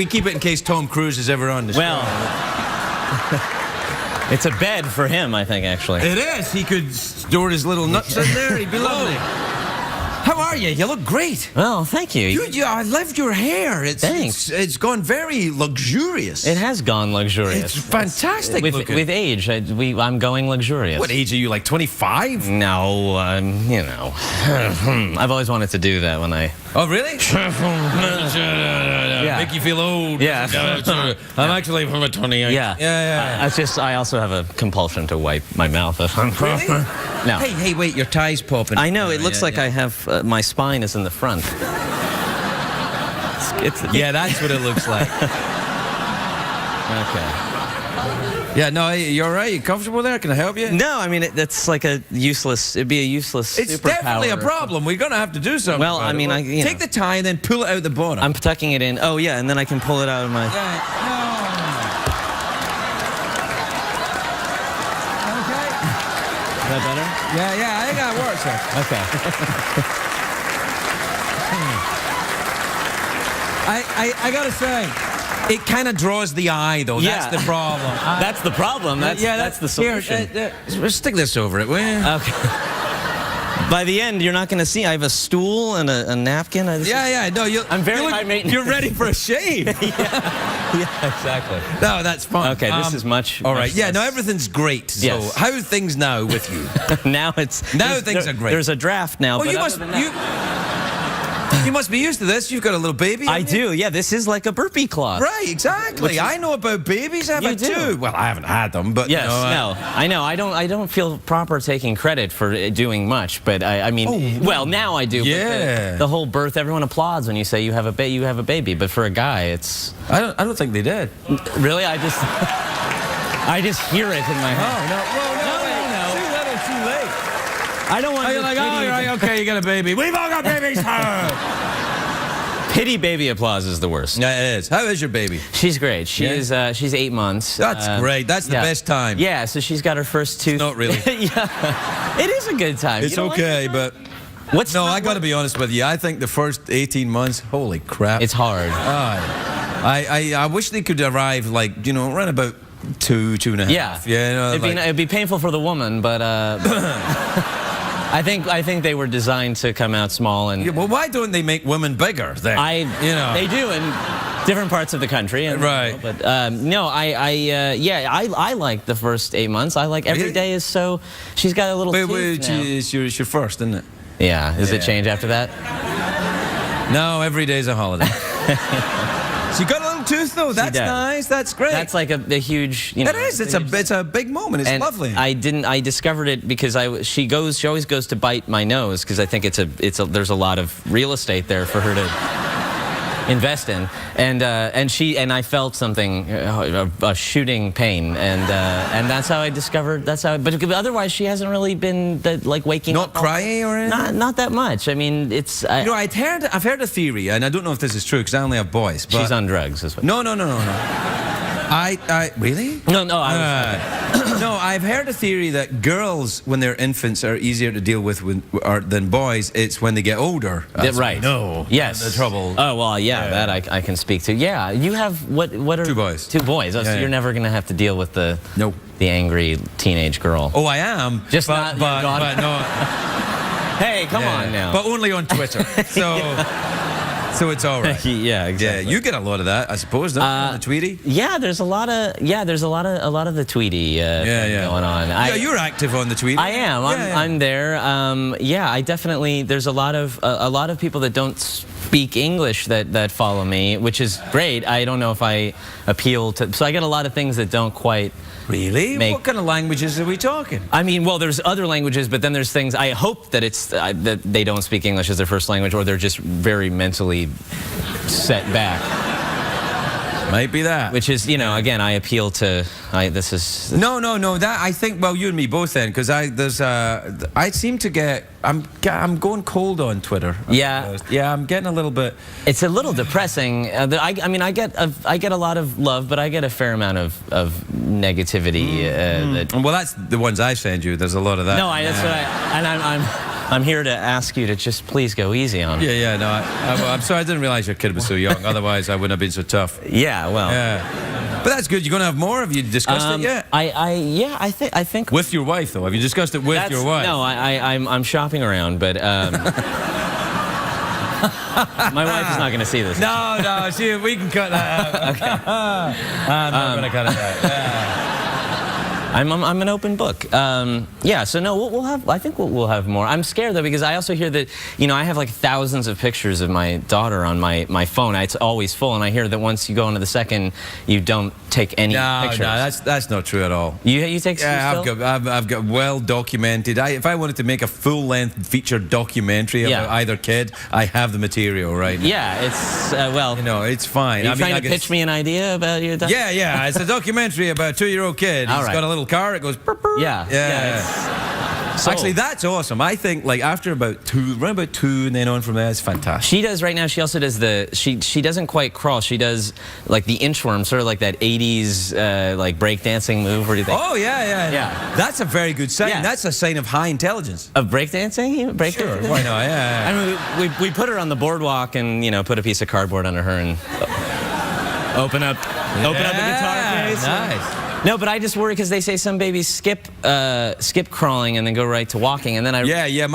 keep it in case Tom Cruise is ever on the show. Well, it's a bed for him, I think, actually. It is. He could store his little nuts in there. He'd be lovely. How are you? You look great. Well, thank you. I loved your hair. Thanks. It's gone very luxurious. It has gone luxurious. It's fantastic looking. With age, I'm going luxurious. What age are you, like 25? No, you know. I've always wanted to do that when I... Oh, really? Yeah. Make you feel old. Yeah. I'm actually from a 28. Yeah. I also have a compulsion to wipe my mouth if I'm... Really? No. Hey, wait, your tie's popping. I know, it looks like I have... my spine is in the front. Yeah, that's what it looks like. Okay. Yeah, no, you're all right? You comfortable there? Can I help you? No, I mean, that's like a useless... It'd be a useless It's superpower. definitely a problem. We're going to have to do something. Well, about I mean, it. you Take know. the tie and then pull it out the bottom. I'm tucking it in. Oh, yeah, and then I can pull it out of my... Yeah, no. Okay. Is that better? Yeah, I think that works. Okay. I got to say, it kind of draws the eye, though. Yeah. That's the problem. That's the problem. That's the solution. Here, stick this over it, will you? Okay. By the end, you're not going to see. I have a stool and a napkin. No, I'm very high maintenance. You're ready for a shave. Yeah, exactly. No, that's fun. Okay, this is much. All right. much Yeah, less- no, everything's great. So, Yes. how are things now with you? Now things are great. There's a draft now. Oh, but you other must. than that- You must be used to this. You've got a little baby. I haven't you? do. Yeah, this is like a burpee cloth. Right, exactly. I know about babies. I have You had do. 2. Well, I haven't had them, but Yes, you know, no, I know. I don't feel proper taking credit for doing much, but I mean, well, now I do. Yeah. But the whole birth, everyone applauds when you say you have a baby, but for a guy, it's I don't think they did. really I just hear it in my head. No. Well, no. Too little, too late. I don't want. Are you like, oh, you're right, okay, you got a baby. We've all got babies. Pity baby applause is the worst. Yeah, it is. How is your baby? She's great. She's 8 months. That's great. That's the best time. Yeah, so she's got her first tooth. Not really. Yeah, it is a good time. It's You don't like okay, it? but What's no, not I got to be honest with you. I think the first 18 months, holy crap. It's hard. I wish they could arrive like, you know, around about 2.5. Yeah. Yeah. You know, It'd be painful for the woman, but I think they were designed to come out small and. Yeah, well, why don't they make women bigger then? They do in different parts of the country. Right. But no, I like the first 8 months. I like every Really? day is so. She's got a little. Wait, tooth now. it's your first, isn't it? Yeah. Does it Yeah. change after that? No, every day's a holiday. So you got a little tooth though. That's does. nice. That's great. That's like a huge. You know, It is. It's a big moment. It's and lovely. I discovered it because she always goes to bite my nose because I think there's a lot of real estate there for her to invest in, and I felt something, a shooting pain, and that's how I discovered. But otherwise she hasn't really been like waking Not up. crying or anything? Not that much. I mean, it's. You know, I've heard a theory, and I don't know if this is true because I only have boys. But She's on drugs, is what. No. I really? No. No, I've heard a theory that girls, when they're infants, are easier to deal with than boys. It's when they get older. That's right. No. Yes. The trouble. Oh well, yeah. That I can speak to. Yeah, you have what are 2 boys. 2 boys. Oh, so Yeah. you're never gonna have to deal with the angry teenage girl. Oh, I am. Just but, not your daughter. but no. Hey, come on now. But only on Twitter. So it's all right. Yeah, exactly. Yeah, you get a lot of that, I suppose, don't you, on the Tweety? Yeah, there's a lot of the Tweety thing going on. Yeah, you're active on the Tweety. I am. I'm there. I definitely. There's a lot of people that don't speak English that follow me, which is great. I don't know if I appeal to. So I get a lot of things that don't quite. Really? What kind of languages are we talking? I mean, well, there's other languages, but then there's things. I hope that it's that they don't speak English as their first language, or they're just very mentally set back. Might be that. Which is, you know, again, I appeal to. This is. No. That I think. Well, you and me both then, because I seem to get. I'm going cold on Twitter. Yeah. Yeah, I'm getting a little bit. It's a little depressing. I mean, I get a lot of love, but I get a fair amount of negativity. Well, that's the ones I send you. There's a lot of that. No, that's what I'm here to ask you to just please go easy on me. Yeah. No, I'm sorry. I didn't realize your kid was so young. Otherwise, I wouldn't have been so tough. Yeah. Well. Yeah. But that's good. You're going to have more? Have you discussed it yet? I think. With your wife, though. Have you discussed it with your wife? No, I'm shopping around, but. My wife is not going to see this. No, we can cut that out. Okay. I'm not going to cut it out. Yeah. I'm an open book. Yeah, so no, we'll have. I think we'll have more. I'm scared though because I also hear that I have like thousands of pictures of my daughter on my phone. It's always full, and I hear that once you go into the second, you don't take any pictures. No, that's not true at all. You take. Yeah, still? I've got well documented. If I wanted to make a full-length feature documentary about either kid, I have the material right now. Yeah, it's well. It's fine. Are you trying to pitch me an idea about your daughter? Yeah. It's a documentary about a 2-year-old kid. He's got a little car. It goes. Burr, burr. Yeah. Actually, that's awesome. I think like after around about 2 and then on from there, it's fantastic. She does right now. She also does she doesn't quite crawl. She does like the inchworm, sort of like that 80s like breakdancing move. Where do you think? Oh yeah. That's a very good sign. Yeah. That's a sign of high intelligence. Of breakdancing? Sure. Why not? Yeah. I mean, we put her on the boardwalk and put a piece of cardboard under her and open up a guitar case. Nice. No, but I just worry because they say some babies skip crawling and then go right to walking, and then I. Yeah.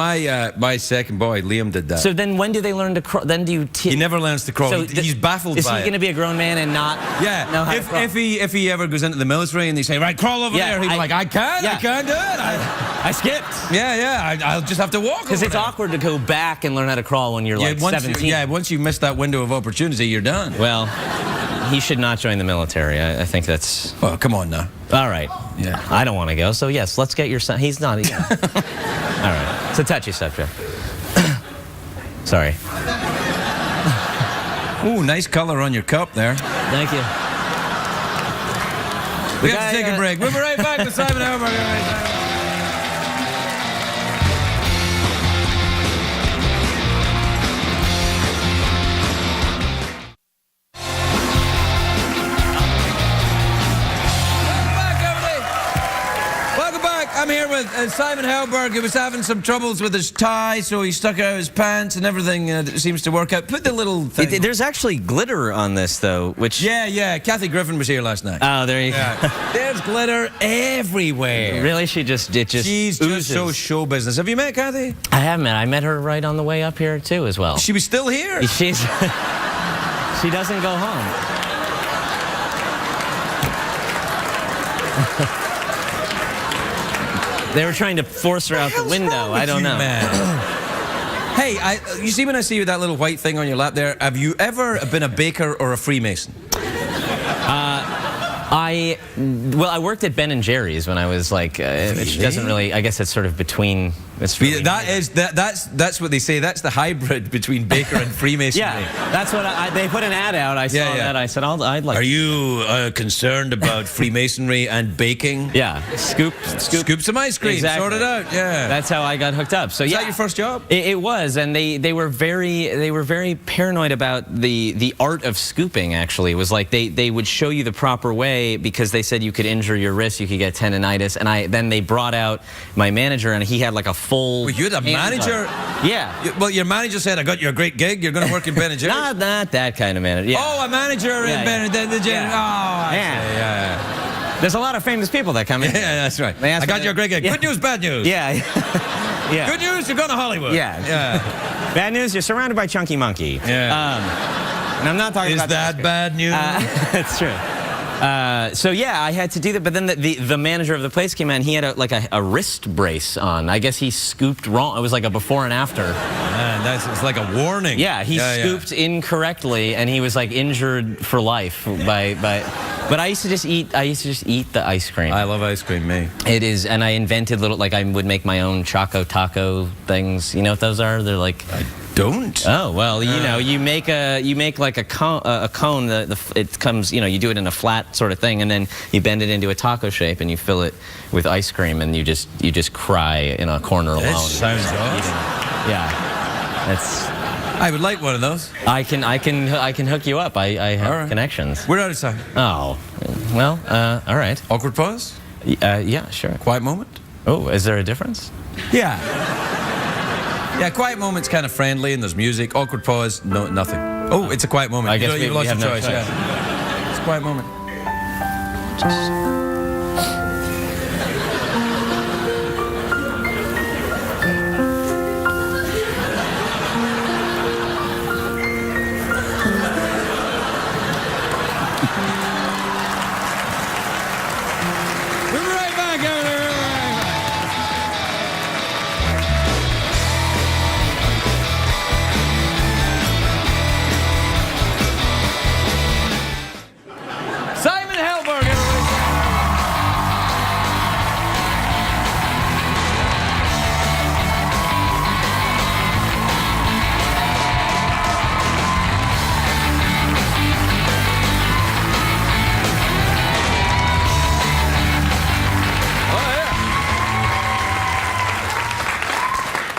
My second boy, Liam, did that. So then, when do they learn to crawl? Then do you? He never learns to crawl. So He's baffled by it. Is he going to be a grown man and not? Yeah. Know how to crawl? If he ever goes into the military and they say, right, crawl over there, he's like, I can't do it. I skipped. Yeah. I'll just have to walk. Because it's awkward to go back and learn how to crawl when you're like 17. Once you miss that window of opportunity, you're done. Well, he should not join the military. I think that's. Well, come on now. All right. Yeah. I don't want to go. So yes, let's get your son. He's not. Yeah. All right. It's a touchy subject. Sorry. Ooh, nice color on your cup there. Thank you. We have to take a break. We'll be right back with Simon Helberg. I'm here with Simon Helberg, who was having some troubles with his tie, so he stuck out his pants and everything seems to work out. Put the little thing. There's actually glitter on this, though, which... Yeah. Kathy Griffin was here last night. Oh, there you go. There's glitter everywhere. Really? She's just so show business. Have you met Kathy? I have met. I met her right on the way up here, too, as well. She was still here? She doesn't go home. They were trying to force her out the window. I don't know. Hey, you see when I see you with that little white thing on your lap there, have you ever been a baker or a Freemason? I worked at Ben & Jerry's when I was like, it doesn't really, I guess it's sort of between. It's really that's what they say. That's the hybrid between baker and Freemasonry. Yeah, that's what they put an ad out. I saw that. I said, I'd like. Are you concerned about Freemasonry and baking? Yeah, scoop some ice cream. Exactly. Sort it out. Yeah, that's how I got hooked up. So was that your first job? It was, and they were very paranoid about the art of scooping. Actually, it was like they would show you the proper way because they said you could injure your wrist, you could get tendonitis, and then they brought out my manager, and he had like a full. Well, you're the manager? Yeah. Well, your manager said, I got you a great gig. You're going to work in Ben & Jerry's? Not that kind of manager. Yeah. Oh, a manager in Ben & Jerry's. Oh, yeah. There's a lot of famous people that come in. Yeah, that's right. I got you a great gig. Yeah. Good news, bad news. Yeah. Yeah. Good news, you're going to Hollywood. Yeah. Bad news, you're surrounded by Chunky Monkey. Yeah. And I'm not talking about that bad news? That's true. So yeah, I had to do that, but then the manager of the place came in. He had a wrist brace on. I guess he scooped wrong. It was like a before and after. Man, it's like a warning. Yeah, he scooped incorrectly, and he was like injured for life by. But I used to just eat the ice cream. I love ice cream, me. It is, and I invented I would make my own Choco Taco things. You know what those are? They're like. Don't. Oh well, you make like a cone. It comes, you do it in a flat sort of thing, and then you bend it into a taco shape, and you fill it with ice cream, and you just cry in a corner alone. That sounds awesome. Yeah, that's. I would like one of those. I can hook you up. I have connections. We're out of time. Oh, well, all right. Awkward pause. Yeah, sure. Quiet moment. Oh, is there a difference? Yeah. Yeah, quiet moment's kind of friendly and there's music. Awkward pause, no, nothing. Oh, it's a quiet moment. I guess you've lost your choice. No choice. Yeah. It's a quiet moment. We'll be right back, everybody. Simon Helberg, everybody.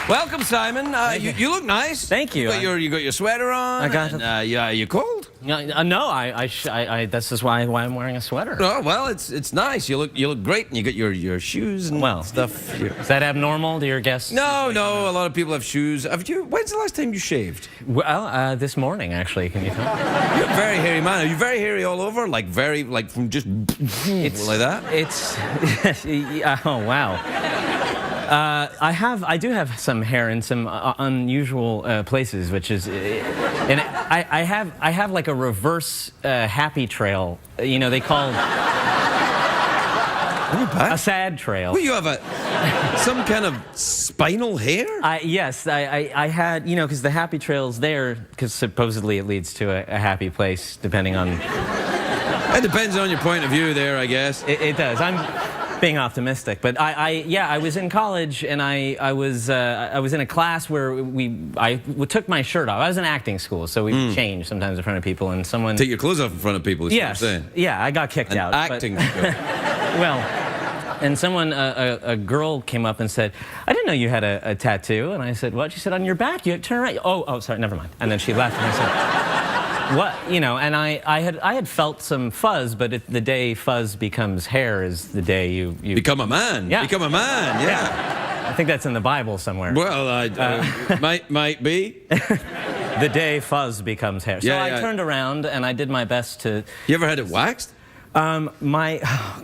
Welcome, Simon. You look nice. Thank you. You got your sweater on. I got it. Yeah, you cold? No, this is why I'm wearing a sweater. Oh, well, it's nice. You look great, and you got your shoes and stuff. Is that abnormal to your guests? No, a lot of people have shoes. When's the last time you shaved? Well, this morning, actually. Can you tell? You're a very hairy man. Are you very hairy all over? Like from just like that? It's oh wow. I do have some hair in some unusual places, which is, and I have like a reverse happy trail. You know, they call a sad trail. Well, you have some kind of spinal hair? Yes, I had, you know, because the happy trail's there because supposedly it leads to a happy place, depending on. It depends on your point of view there, I guess. It does. I'm being optimistic, but I was in college and I was in a class where I took my shirt off. I was in acting school, so we changed sometimes in front of people, and someone take your clothes off in front of people. Is what you're saying. Yeah, I got kicked out. Acting. Well, and someone, a girl came up and said, "I didn't know you had a tattoo." And I said, "What?" She said, "On your back. You turn around." Oh, sorry, never mind. And then she left, and I said, "What?" You know, and I had felt some fuzz, but the day fuzz becomes hair is the day you become a man. Yeah. Become a man. Yeah. I think that's in the Bible somewhere. Well, might be. The day fuzz becomes hair. So I turned around and I did my best to. You ever had it waxed? Oh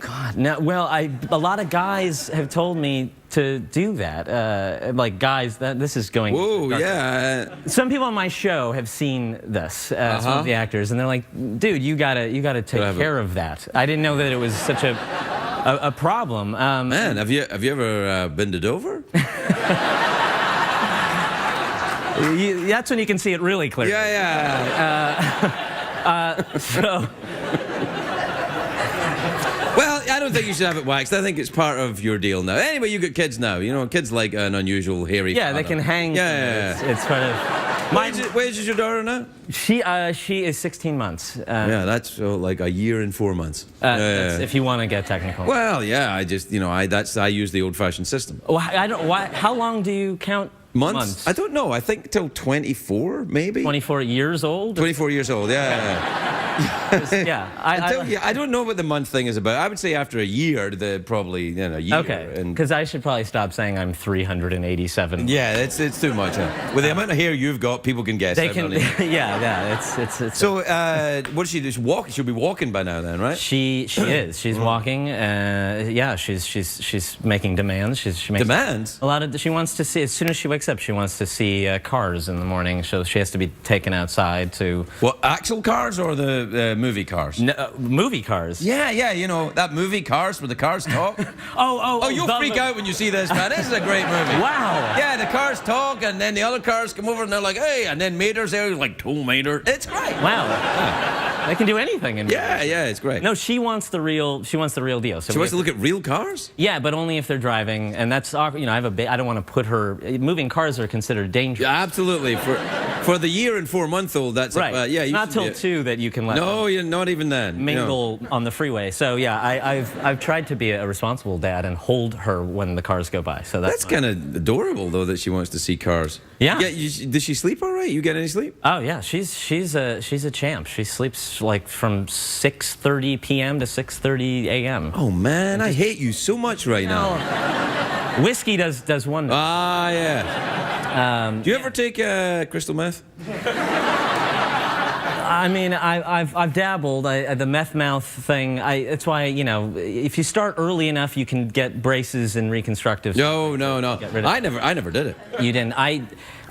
God, no. Well, a lot of guys have told me to do that. Like guys, this is going. Whoa, yeah. Some people on my show have seen this. Some of the actors, and they're like, "Dude, you gotta take care of that." I didn't know that it was such a problem. Man, have you ever been to Dover? That's when you can see it really clearly. Yeah. So. Well, I don't think you should have it waxed. I think it's part of your deal now. Anyway, you got kids now. You know, kids like an unusual hairy. Yeah, they can hang. Yeah. It's part of. What age is your daughter now? She is 16 months. Yeah, that's like a year and 4 months. If you want to get technical. Well, yeah, I just I use the old-fashioned system. Well, how long do you count? Months? I don't know. I think till 24, maybe. 24 years old? 24 years old, yeah. Yeah. I don't know what the month thing is about. I would say after a year, probably, a year. Okay, because I should probably stop saying I'm 387. Yeah, it's too much. With the amount of hair you've got, people can guess. They can, yeah, it's. So, what does she do? She'll be walking by now then, right? She is. She's walking. Yeah, she's making demands. She makes demands? A lot of, she wants to see, as soon as she wakes up, she wants to see cars in the morning, so she has to be taken outside to... What, actual cars or the movie cars? No, movie cars. Yeah, you know, that movie Cars where the cars talk. Oh, you'll freak out when you see this, man. This is a great movie. Wow. Yeah, the cars talk, and then the other cars come over, and they're like, hey, and then Mater's there, like, tow Mater. It's great. Wow. They can do anything in movies. Yeah, it's great. No, she wants the real deal. So she wants to look at real cars? Yeah, but only if they're driving, and that's awkward. You know, I don't want to put her... Moving cars are considered dangerous. Yeah, absolutely. For the year and 4-month-old, that's... Right. Yeah, not till 2 that you can let No, you're not even then. Mingle on the freeway. So, yeah, I've tried to be a responsible dad and hold her when the cars go by. So that's kind of adorable, though, that she wants to see cars. Yeah. Does she sleep all right? You get any sleep? Oh, yeah. She's a champ. She sleeps, like, from 6:30 p.m. to 6:30 a.m. Oh, man, I hate you so much right now. Whiskey does wonders. Ah, yeah. Do you ever take crystal meth? I mean, I've dabbled. The meth mouth thing. It's why, you know, if you start early enough, you can get braces and reconstructive. No. I never did it. You didn't.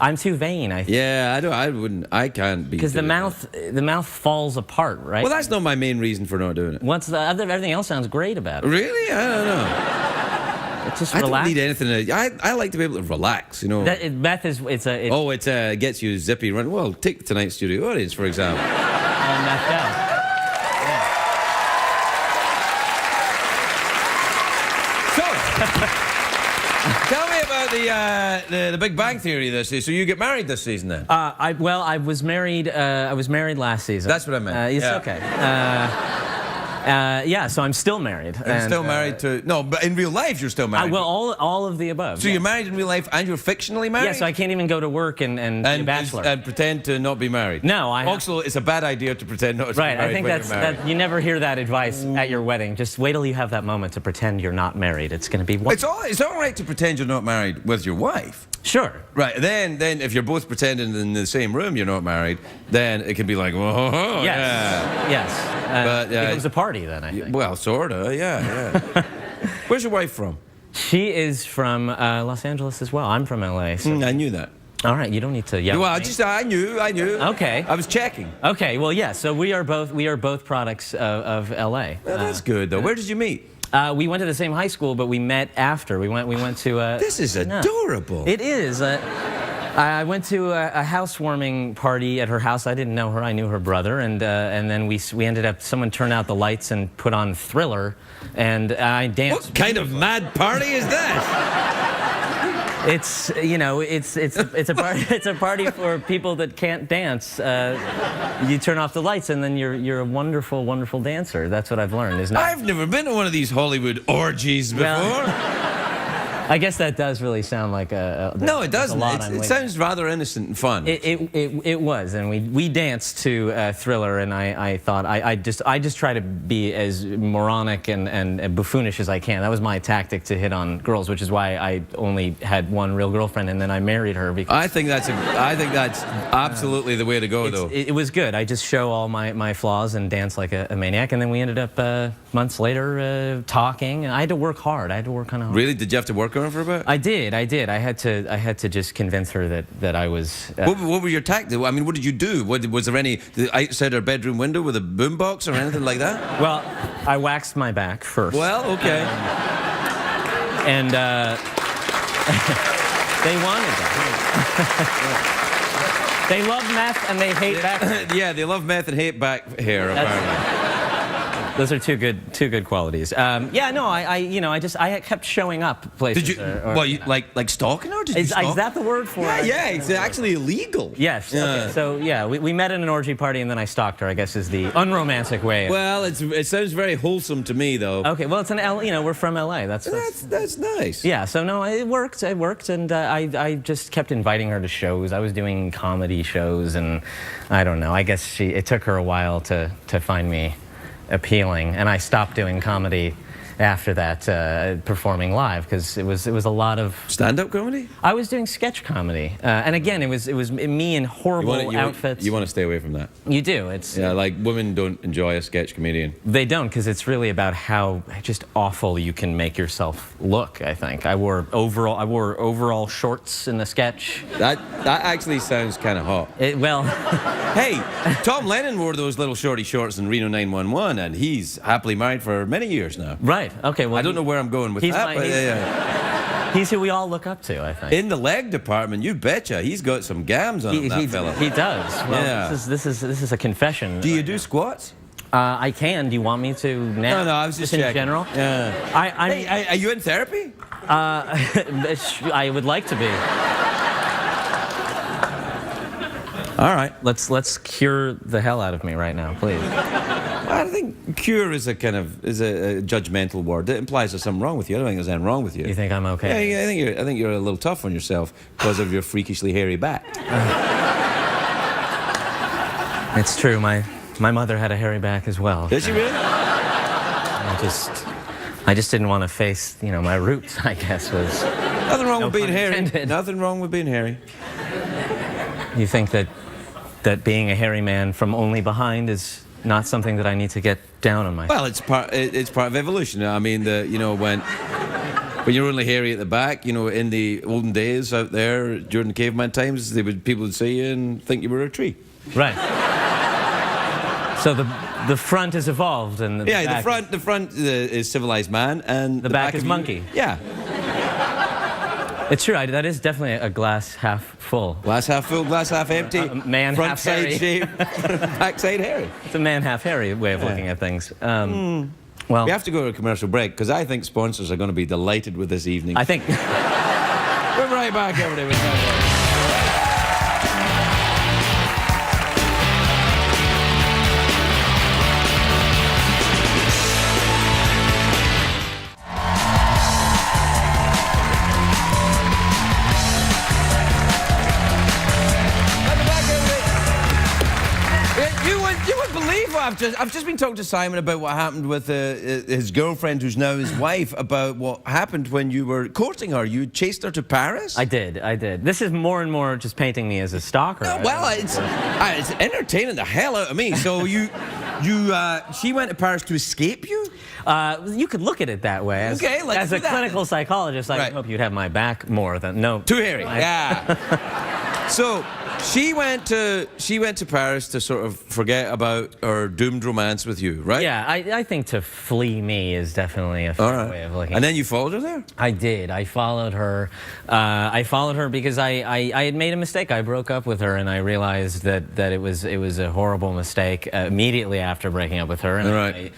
I'm too vain. Yeah, I wouldn't. I can't be. Because the mouth falls apart, right? Well, that's not my main reason for not doing it. Everything else sounds great about it. Really? I don't know. It's just I don't need anything. I like to be able to relax, you know. Meth is it gets you zippy run. Well, take the Tonight Studio audience for example. Methed out. Yeah. So, tell me about the Big Bang Theory this season. So you get married this season then? I was married. I was married last season. That's what I meant. It's okay. Yeah, so I'm still married. You're still married to... No, but in real life, you're still married. Well, all of the above. So you're married in real life and you're fictionally married? Yeah, so I can't even go to work and be a bachelor. And pretend to not be married? No, Also, it's a bad idea to pretend not to be married. Right, I think that you never hear that advice at your wedding. Just wait till you have that moment to pretend you're not married. It's going to be wonderful. It's all right to pretend you're not married with your wife. Sure. Right, then if you're both pretending in the same room you're not married, then it can be like, whoa, Yes. yeah. Yes. But, it becomes a party then, I think. Well, sort of, yeah. Where's your wife from? She is from Los Angeles as well. I'm from LA. So. I knew that. All right, you don't need to yell. Well, at me. I knew. Okay. I was checking. Okay, well, yeah, so we are both products of LA. Well, that's good, though. Where did you meet? We went to the same high school, but we met after. We went to... This is adorable. It is. I went to a housewarming party at her house. I didn't know her. I knew her brother, and then we ended up. Someone turned out the lights and put on Thriller, and I danced. What kind of mad party is that? It's a party for people that can't dance. You turn off the lights, and then you're a wonderful, wonderful dancer. That's what I've learned. I've never been to one of these Hollywood orgies before. Well, I guess that does really sound like a no, it doesn't. It sounds rather innocent and fun. It was, and we danced to Thriller, and I thought I just try to be as moronic and buffoonish as I can. That was my tactic to hit on girls, which is why I only had one real girlfriend, and then I married her. Because I think that's absolutely the way to go, though. It was good. I just show all my flaws and dance like a maniac, and then we ended up months later talking, and I had to work hard. I had to work kind of hard. Really? Did you have to work on it for a bit? I did. I had to just convince her that I was. What were your tactics? I mean, what did you do? Was there any outside her bedroom window with a boombox or anything like that? Well, I waxed my back first. Well, okay. And they wanted that. They love meth and they hate back hair. Yeah, they love meth and hate back hair, apparently. Those are two good qualities. Yeah, no, I kept showing up places. Did you? Like stalking her? Did you stalk? Is that the word for it? Yeah, it's actually illegal. Yes. Yeah. Okay, so yeah, we met at an orgy party and then I stalked her. I guess is the unromantic way. Well, it sounds very wholesome to me, though. Okay, well, it's an we're from LA. That's nice. Yeah, so no, it worked, and I just kept inviting her to shows. I was doing comedy shows, and I don't know. I guess it took her a while to find me appealing, and I stopped doing comedy after that, performing live, because it was a lot of stand-up comedy. I was doing sketch comedy, and again, it was me in horrible outfits. You want to stay away from that. You do. It's like women don't enjoy a sketch comedian. They don't, because it's really about how just awful you can make yourself look. I think I wore overall shorts in the sketch. That actually sounds kind of hot. Well, hey, Tom Lennon wore those little shorty shorts in Reno 911, and he's happily married for many years now. Right. Okay. Well, I don't know where I'm going with that. He's who we all look up to, I think. In the leg department, you betcha, he's got some gams on him, that fella. He does. Well, yeah. This is a confession. Do you do squats? I can. Do you want me to now? No, I was just in checking. general. Yeah. Hey, are you in therapy? I would like to be. All right. Let's cure the hell out of me right now, please. I think cure is a judgmental word. It implies there's something wrong with you. I don't think there's anything wrong with you. You think I'm okay? Yeah, I think you're a little tough on yourself because of your freakishly hairy back. It's true. My mother had a hairy back as well. Did she really? I just didn't want to face, my roots, I guess, was... Nothing wrong with being hairy. Nothing wrong with being hairy. You think that being a hairy man from only behind is not something that I need to get down on myself? Well, it's part of evolution. I mean, when you're only hairy at the back, in the olden days out there during the caveman times, people would see you and think you were a tree. Right. So the front has evolved, and the front is civilized man, and the back is monkey. Yeah. It's true. That is definitely a glass half full. Glass half full, glass half empty. Man front half side hairy. shaved, back side hairy. It's a man half hairy way of looking at things. Well, we have to go to a commercial break because I think sponsors are going to be delighted with this evening. I think. We're right back, everybody. I've just been talking to Simon about what happened with his girlfriend, who's now his wife, about what happened when you were courting her. You chased her to Paris? I did. This is more and more just painting me as a stalker. Well, it's entertaining the hell out of me. So she went to Paris to escape you? You could look at it that way. Okay, let's as do a that. clinical psychologist, I hope you'd have my back more than no. Too hairy. Yeah. So she went to Paris to sort of forget about her doomed romance with you, right? Yeah, I think to flee me is definitely a fair way of looking. And then you followed her there? I did. I followed her. I followed her because I had made a mistake. I broke up with her, and I realized that it was a horrible mistake immediately after breaking up with her. And I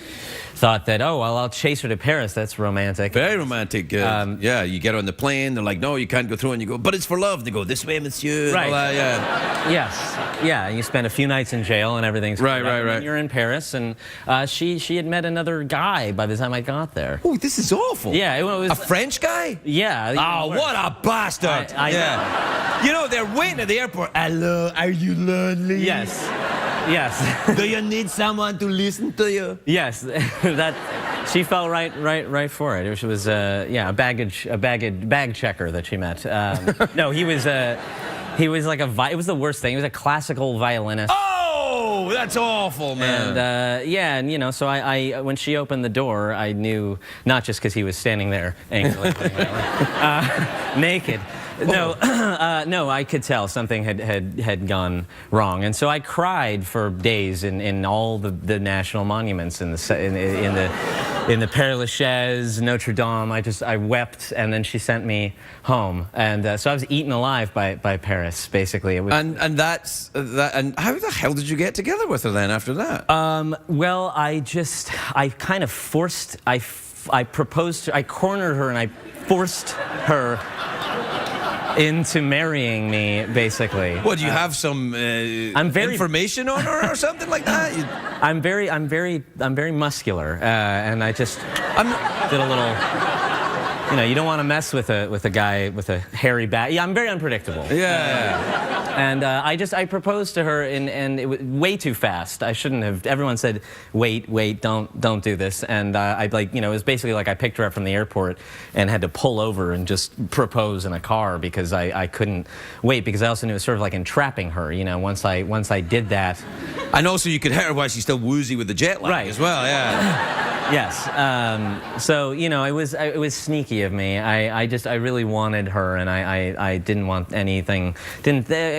thought that, oh, well, I'll chase her to Paris. That's romantic. Very romantic. Yeah, you get on the plane. They're like, no, you can't go through. And you go, but it's for love. They go, this way, monsieur. Right. All that, yeah. Yes. Yeah. You spend a few nights in jail, and everything's right. And you're in Paris, and she had met another guy by the time I got there. Oh, this is awful. Yeah. It was a French guy? Yeah. Oh, what a bastard. I You know, they're waiting at the airport. Hello, are you lonely? Yes. Yes. Do you need someone to listen to you? Yes. She fell right for it. It was a bag checker that she met. No, he was like it was the worst thing. He was a classical violinist. Oh, that's awful, man. And and you know, so I when she opened the door, I knew, not just because he was standing there angrily naked. No, no, I could tell something had gone wrong, and so I cried for days in all the national monuments in the Père Lachaise, Notre Dame. I wept, and then she sent me home, and so I was eaten alive by Paris, basically. It was, and that's that. And how the hell did you get together with her then after that? Well, I kind of forced. I proposed to. I cornered her, and I forced her into marrying me, basically. What, do you have some information on her or something like that? I'm very muscular, and I just did a little. You know, you don't want to mess with a guy with a hairy back. Yeah, I'm very unpredictable. Yeah. And I proposed to her, and it was way too fast. I shouldn't have. Everyone said, wait, don't do this. And it was basically like I picked her up from the airport and had to pull over and just propose in a car because I couldn't wait, because I also knew it was sort of like entrapping her. You know, once I did that. And also you could hit her while she's still woozy with the jet lag as well. Yeah. Yes. So you know, it was sneaky of me. I really wanted her, and I didn't want anything.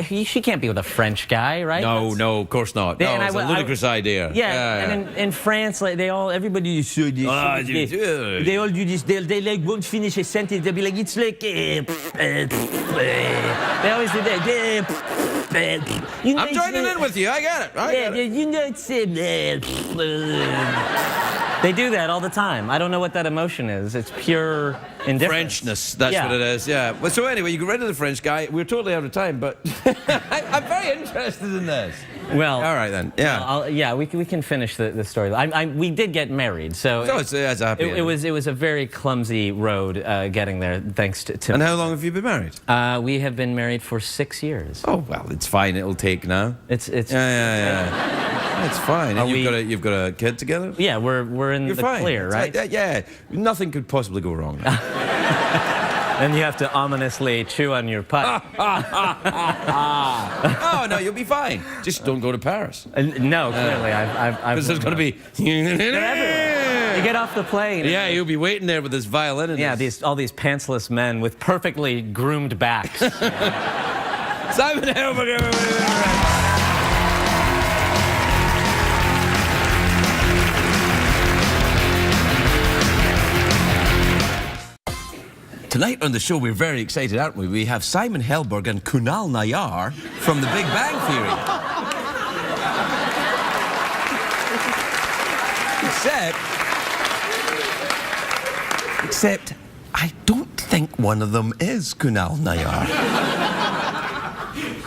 She can't be with a French guy, right? No, of course not. No, it's a ludicrous idea. Yeah, and in France, like everybody do this. They all do this. They like won't finish a sentence. They'll be like, it's like. They always do that. I'm joining in with you. I get it. You know, it's. They do that all the time. I don't know what that emotion is. It's pure indifference. Frenchness, that's what it is, yeah. Well, so anyway, you got rid of the French guy. We're totally out of time, but I'm very interested in this. Well, all right then, yeah. We can finish the story. We did get married, so it's a happy it was a very clumsy road getting there, thanks to And how long have you been married? We have been married for 6 years. Oh well, it's fine. It'll take now. It's It's fine. And you've got a kid together? Yeah, we're in the clear, right? Yeah, nothing could possibly go wrong. Then you have to ominously chew on your pipe. Oh no, you'll be fine. Just don't go to Paris. No, clearly, because there's going to be. You get off the plane. Yeah, you'll be waiting there with this violin. All these pantsless men with perfectly groomed backs. Simon Helberg, everybody. Tonight on the show, we're very excited, aren't we? We have Simon Helberg and Kunal Nayyar from The Big Bang Theory. Except, I don't think one of them is Kunal Nayyar.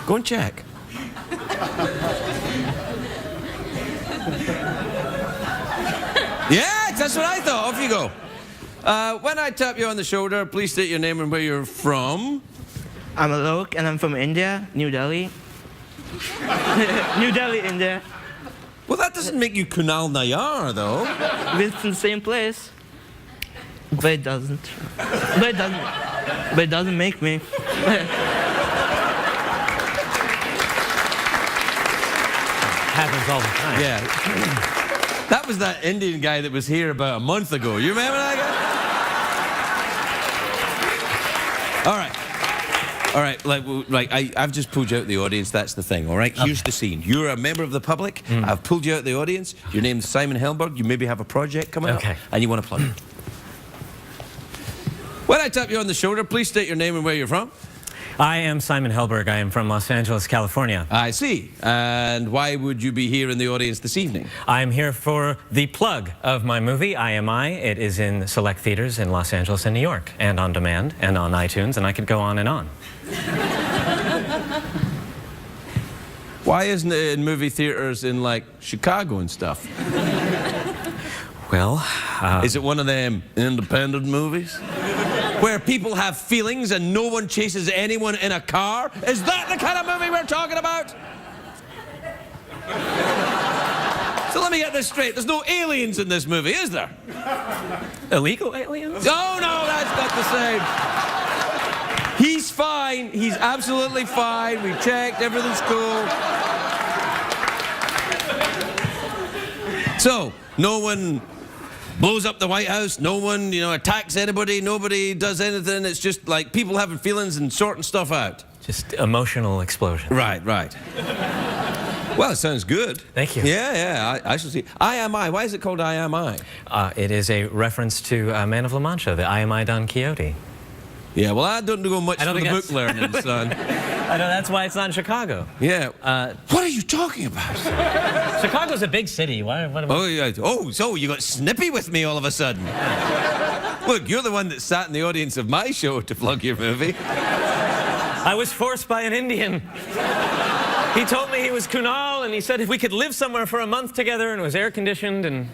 Go and check. Yeah, that's what I thought. Off you go. When I tap you on the shoulder, please state your name and where you're from. I'm Alok, and I'm from India, New Delhi. New Delhi, India. Well, that doesn't make you Kunal Nayar, though. It's in the same place. But it doesn't. But it doesn't make me. Happens all the time. Yeah. That was that Indian guy that was here about a month ago. You remember that guy? All right. All right, I've just pulled you out of the audience. That's the thing, all right? Here's the scene. You're a member of the public. I've pulled you out of the audience. Your name's Simon Helberg. You maybe have a project coming up, and you want to plug it. When I tap you on the shoulder, please state your name and where you're from. I am Simon Helberg. I am from Los Angeles, California. I see. And why would you be here in the audience this evening? I am here for the plug of my movie, IMI. It is in select theaters in Los Angeles and New York, and on demand, and on iTunes, and I could go on and on. Why isn't it in movie theaters in, like, Chicago and stuff? Well, is it one of them independent movies? Where people have feelings and no one chases anyone in a car? Is that the kind of movie we're talking about? So let me get this straight. There's no aliens in this movie, is there? illegal aliens? Oh, no, that's not the same. He's fine. He's absolutely fine. We checked. Everything's cool. So, no one blows up the White House. No one, attacks anybody. Nobody does anything. It's just like people having feelings and sorting stuff out. Just emotional explosion. Right, right. Well, it sounds good. Thank you. Yeah, I shall see. IMI. Why is it called IMI? It is a reference to Man of La Mancha, the IMI Don Quixote. Yeah, well, I don't go much for the book learning, son. I know, that's why it's not in Chicago. Yeah. What are you talking about? Chicago's a big city. Oh, yeah. Oh, so you got snippy with me all of a sudden. Look, you're the one that sat in the audience of my show to plug your movie. I was forced by an Indian. He told me he was Kunal, and he said if we could live somewhere for a month together, and it was air-conditioned, and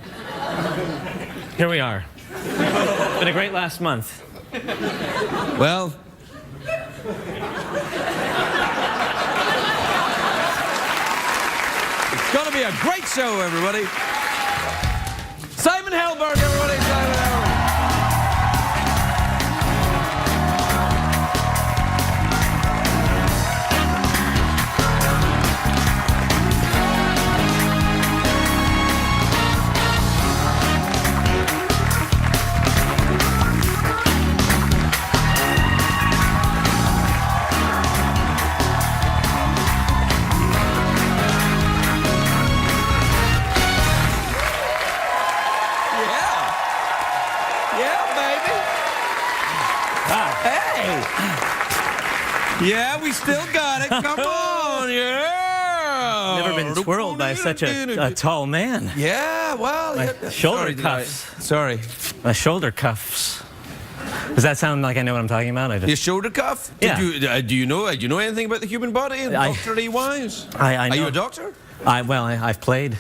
here we are. It's been a great last month. Well, it's going to be a great show, everybody. Simon Helberg, everybody. Simon Helberg. Yeah, we still got it. Come on, yeah. Never been twirled by such a tall man. Yeah, well, My shoulder cuffs. Sorry. My shoulder cuffs. Does that sound like I know what I'm talking about? Your shoulder cuff? Yeah. Do you know anything about the human body, doctor-y wise? I know. Are you a doctor? I've played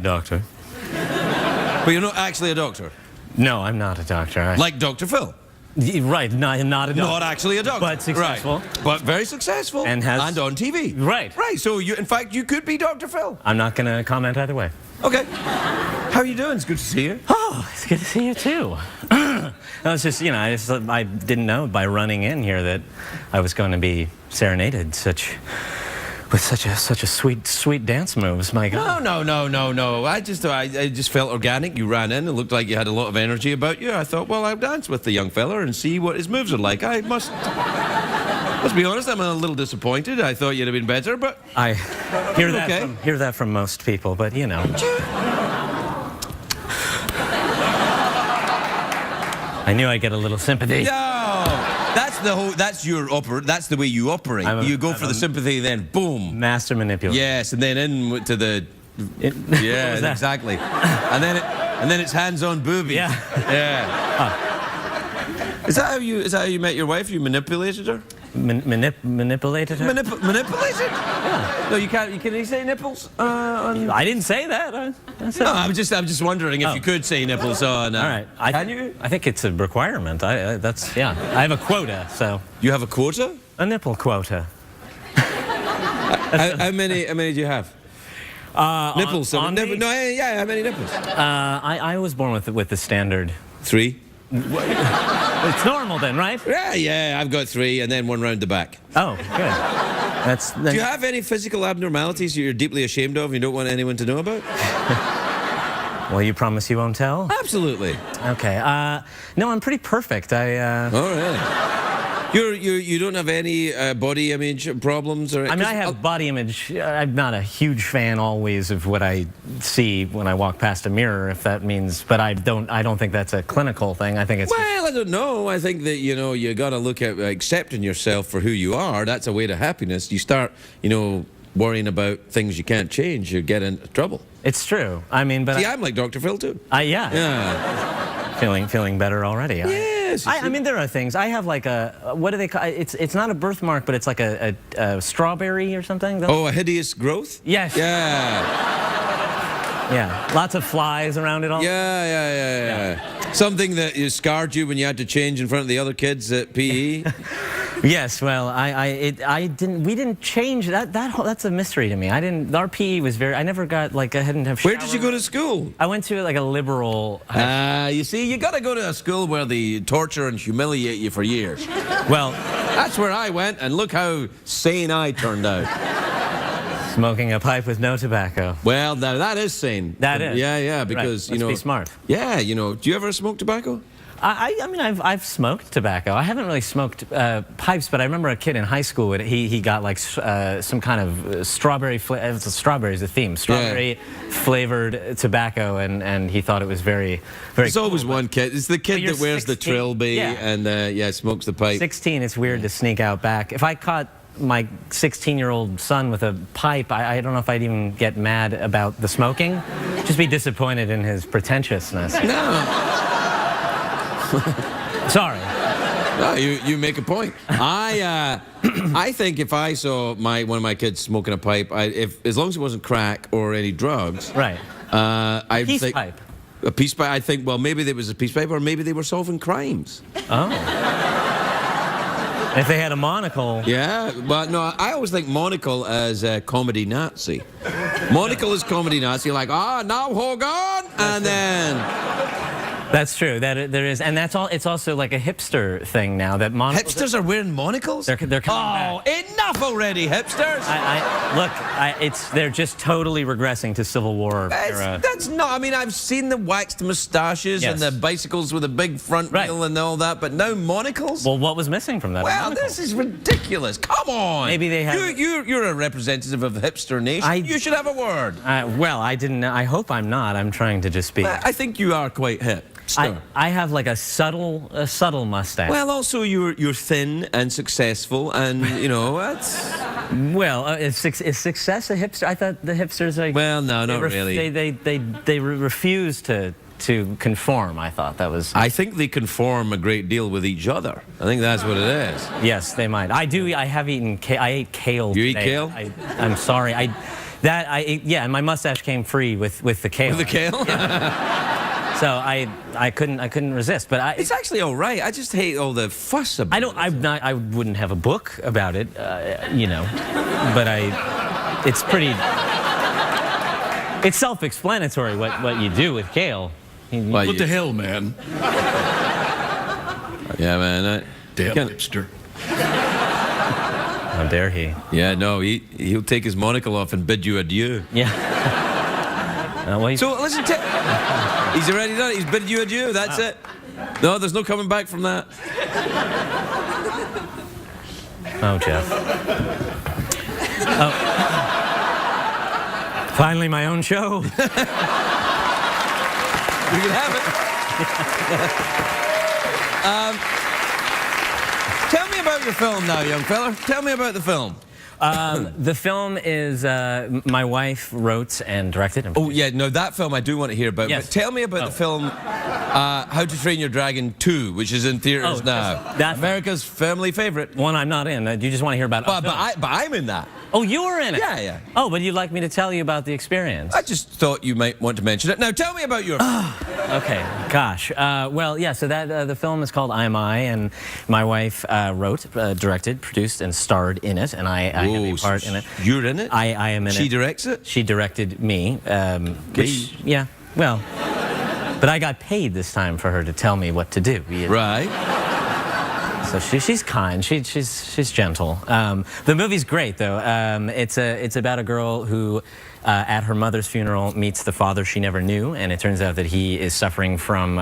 doctor. But you're not actually a doctor? No, I'm not a doctor. Like Dr. Phil? Right, not a doctor. Not actually a doctor. But successful. Right. But very successful. And on TV. Right. Right, so in fact, you could be Dr. Phil. I'm not going to comment either way. Okay. How are you doing? It's good to see you. Oh, it's good to see you too. I was just, I didn't know by running in here that I was going to be serenaded with such a sweet dance moves. My God. No. I just felt organic. You ran in. It looked like you had a lot of energy about you. I thought, well, I'll dance with the young fella and see what his moves are like. I must be honest. I'm a little disappointed. I thought you'd have been better, but I hear that from most people, but I knew I'd get a little sympathy. No, that's the way you operate. You go for the sympathy, then boom. Master manipulator. Yes, and then into the. Yeah, exactly. and then it's hands-on boobies. Yeah. Yeah. Is that how you met your wife? You manipulated her? Manipulated her? Manipulated? Yeah. No, you can't. Can you say nipples? I didn't say that. No, I'm just wondering if you could say nipples on. All right. Can you? I think it's a requirement. I have a quota, so. You have a quota? A nipple quota. How many do you have? Nipples. on me? No, yeah, how many nipples? I was born with the standard. 3. It's normal then, right? Yeah, I've got 3, and then 1 round the back. Oh, good. Do you have any physical abnormalities you're deeply ashamed of and you don't want anyone to know about? Well, you promise you won't tell? Absolutely. Okay. No, I'm pretty perfect. Oh, really? You don't have any body image problems? Or, I mean, I have body image. I'm not a huge fan always of what I see when I walk past a mirror, if that means. But I don't think that's a clinical thing. I think it's. Well, I don't know. I think that you got to look at accepting yourself for who you are. That's a way to happiness. You start, worrying about things you can't change, you get into trouble. It's true. I mean, but see, I'm like Dr. Phil too. Yeah. Feeling better already. Yes. I mean, there are things. I have like a, what do they call it? It's not a birthmark, but it's like a strawberry or something. Oh, a hideous growth? Yes. Yeah. Yeah. Lots of flies around it all. Yeah. Something that scarred you when you had to change in front of the other kids at PE? Yes, well, we didn't change that. That's a mystery to me. Our PE was I never got I didn't have. Where did you go to school? I went to like a liberal. You see, you got to go to a school where they torture and humiliate you for years. Well, that's where I went, and look how sane I turned out. Smoking a pipe with no tobacco. Well, now that is sane. That is. Yeah, because right. Let's be smart. Yeah, do you ever smoke tobacco? I mean, I've smoked tobacco. I haven't really smoked pipes, but I remember a kid in high school. He got like some kind of strawberry. Strawberry is the theme. Strawberry flavored tobacco, and he thought it was very, very. There's cool, always one kid. It's the kid that wears 16, the trilby and smokes the pipe. 16. It's weird to sneak out back. If I caught my 16-year-old son with a pipe, I don't know if I'd even get mad about the smoking. Just be disappointed in his pretentiousness. No. Sorry. No, you make a point. I think if I saw one of my kids smoking a pipe, as long as it wasn't crack or any drugs, right? I peace think pipe. A peace pipe. I think maybe there was a peace pipe, or maybe they were solving crimes. Oh. If they had a monocle. Yeah, but no, I always think monocle as a comedy Nazi. Monocle is comedy Nazi, like now Hogan, and then. That's true. That there is, and that's all. It's also like a hipster thing now. That hipsters are wearing monocles. They're coming back. Enough already, hipsters! They're just totally regressing to Civil War era. That's not. I mean, I've seen the waxed moustaches and the bicycles with a big front wheel and all that, but now monocles. Well, what was missing from that? Well, this is ridiculous. Come on. Maybe they have. You're a representative of the hipster nation. You should have a word. Well, I didn't. I hope I'm not. I'm trying to just be. I think you are quite hip. I have like a subtle mustache. Well, also you're thin and successful, and that's. Well, is success a hipster? I thought the hipsters are. Well, no, not really. They refuse to conform. I thought that was. I think they conform a great deal with each other. I think that's what it is. Yes, they might. I do. I have eaten. I ate kale. You today. eat kale? I'm sorry. And my mustache came free with the kale. With the kale. Yeah. So I couldn't resist, but it's actually all right. I just hate all the fuss about it. I wouldn't have a book about it, but it's pretty. It's self-explanatory what you do with kale. What the hell, man? Yeah, man. Damn hipster. How dare he? Yeah, no, he'll take his monocle off and bid you adieu. Yeah. So listen, he's already done it. He's bid you adieu. That's it. No, there's no coming back from that. Oh, Jeff. Oh. Finally, my own show. You can have it. Tell me about your film now, young fella. Tell me about the film. The film is my wife wrote and directed. Oh yeah, no, that film I do want to hear about. Yes. But tell me about the film How to Train Your Dragon 2, which is in theaters now. America's family favorite. One I'm not in. Do you just want to hear about it? But I'm in that. Oh, you were in it? Yeah. Oh, but you'd like me to tell you about the experience? I just thought you might want to mention it. Now, tell me about your film. Okay, gosh. Well, yeah, so the film is called I'm I, and my wife wrote, directed, produced, and starred in it, and I heavy part in it. You're in it? I am in it. She directs it? She directed me. Yeah, well, but I got paid this time for her to tell me what to do. Right. So she's kind. She's gentle. The movie's great though. It's about a girl who, at her mother's funeral, meets the father she never knew, and it turns out that he is suffering from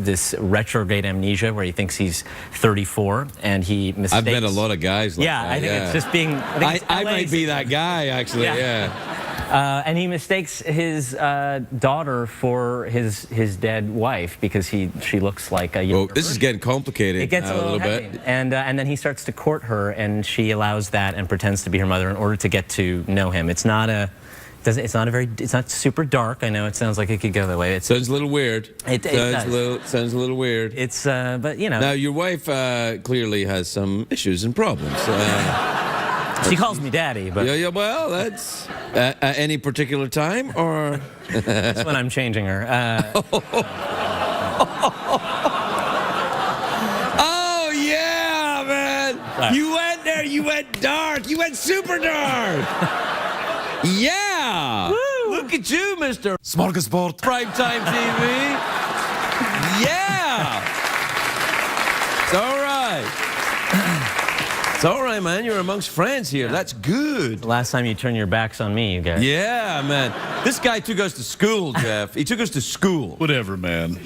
this retrograde amnesia where he thinks he's 34 and he mistakes. I've met a lot of guys like that. I think it's just being. I might be that guy actually. Yeah. And he mistakes his daughter for his dead wife because she looks like a younger This is getting complicated. It gets a little bit. heavy. And then he starts to court her, and she allows that and pretends to be her mother in order to get to know him. It's not super dark. I know it sounds like it could go that way. It sounds a little weird. It sounds a little weird. It's but you know. Now your wife clearly has some issues and problems. She calls me daddy, but yeah. Well, that's at any particular time, or that's when I'm changing her. Oh yeah, man! You went there. You went dark. You went super dark. Yeah. Woo. Look at you, Mr. Smorgasbord. Primetime TV. Yeah. It's all right. It's all right, man. You're amongst friends here. That's good. The last time you turned your backs on me, you guys. Yeah, man. This guy took us to school, Jeff. He took us to school. Whatever, man.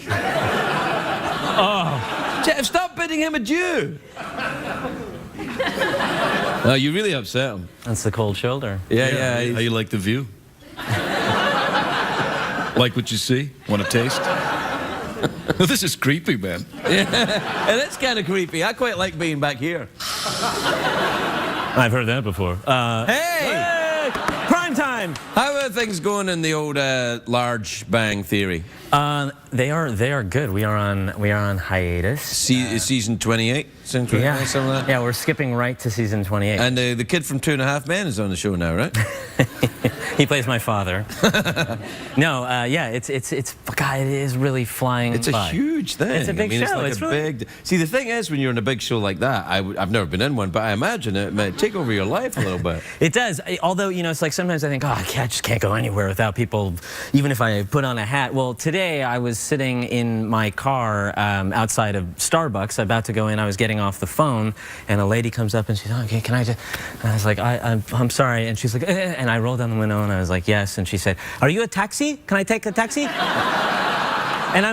Oh. Jeff, stop bidding him adieu. Oh, you really upset him. That's the cold shoulder. Yeah. How you like the view? Like what you see? Want to taste? This is creepy, man. Yeah, and it's kind of creepy. I quite like being back here. I've heard that before. Hey! Prime time! How are things going in the old Large Bang Theory? They are good. We are on hiatus. Season 28? Something like that? Yeah, we're skipping right to season 28. And the kid from 2.5 Men is on the show now, right? He plays my father. No, yeah, it's God, it is really flying. It's a huge thing. It's a big show. It's like big. See, the thing is, when you're in a big show like that, I've never been in one, but I imagine it might take over your life a little bit. It does. Although, you know, it's like sometimes I think, oh, I just can't go anywhere without people, even if I put on a hat. Well, today I was sitting in my car outside of Starbucks, about to go in. I was getting off the phone, and a lady comes up and she's, oh, okay, can I just? And I was like, I'm sorry. And she's like, and I rolled down the window and I was like, yes. And she said, are you a taxi? Can I take a taxi? And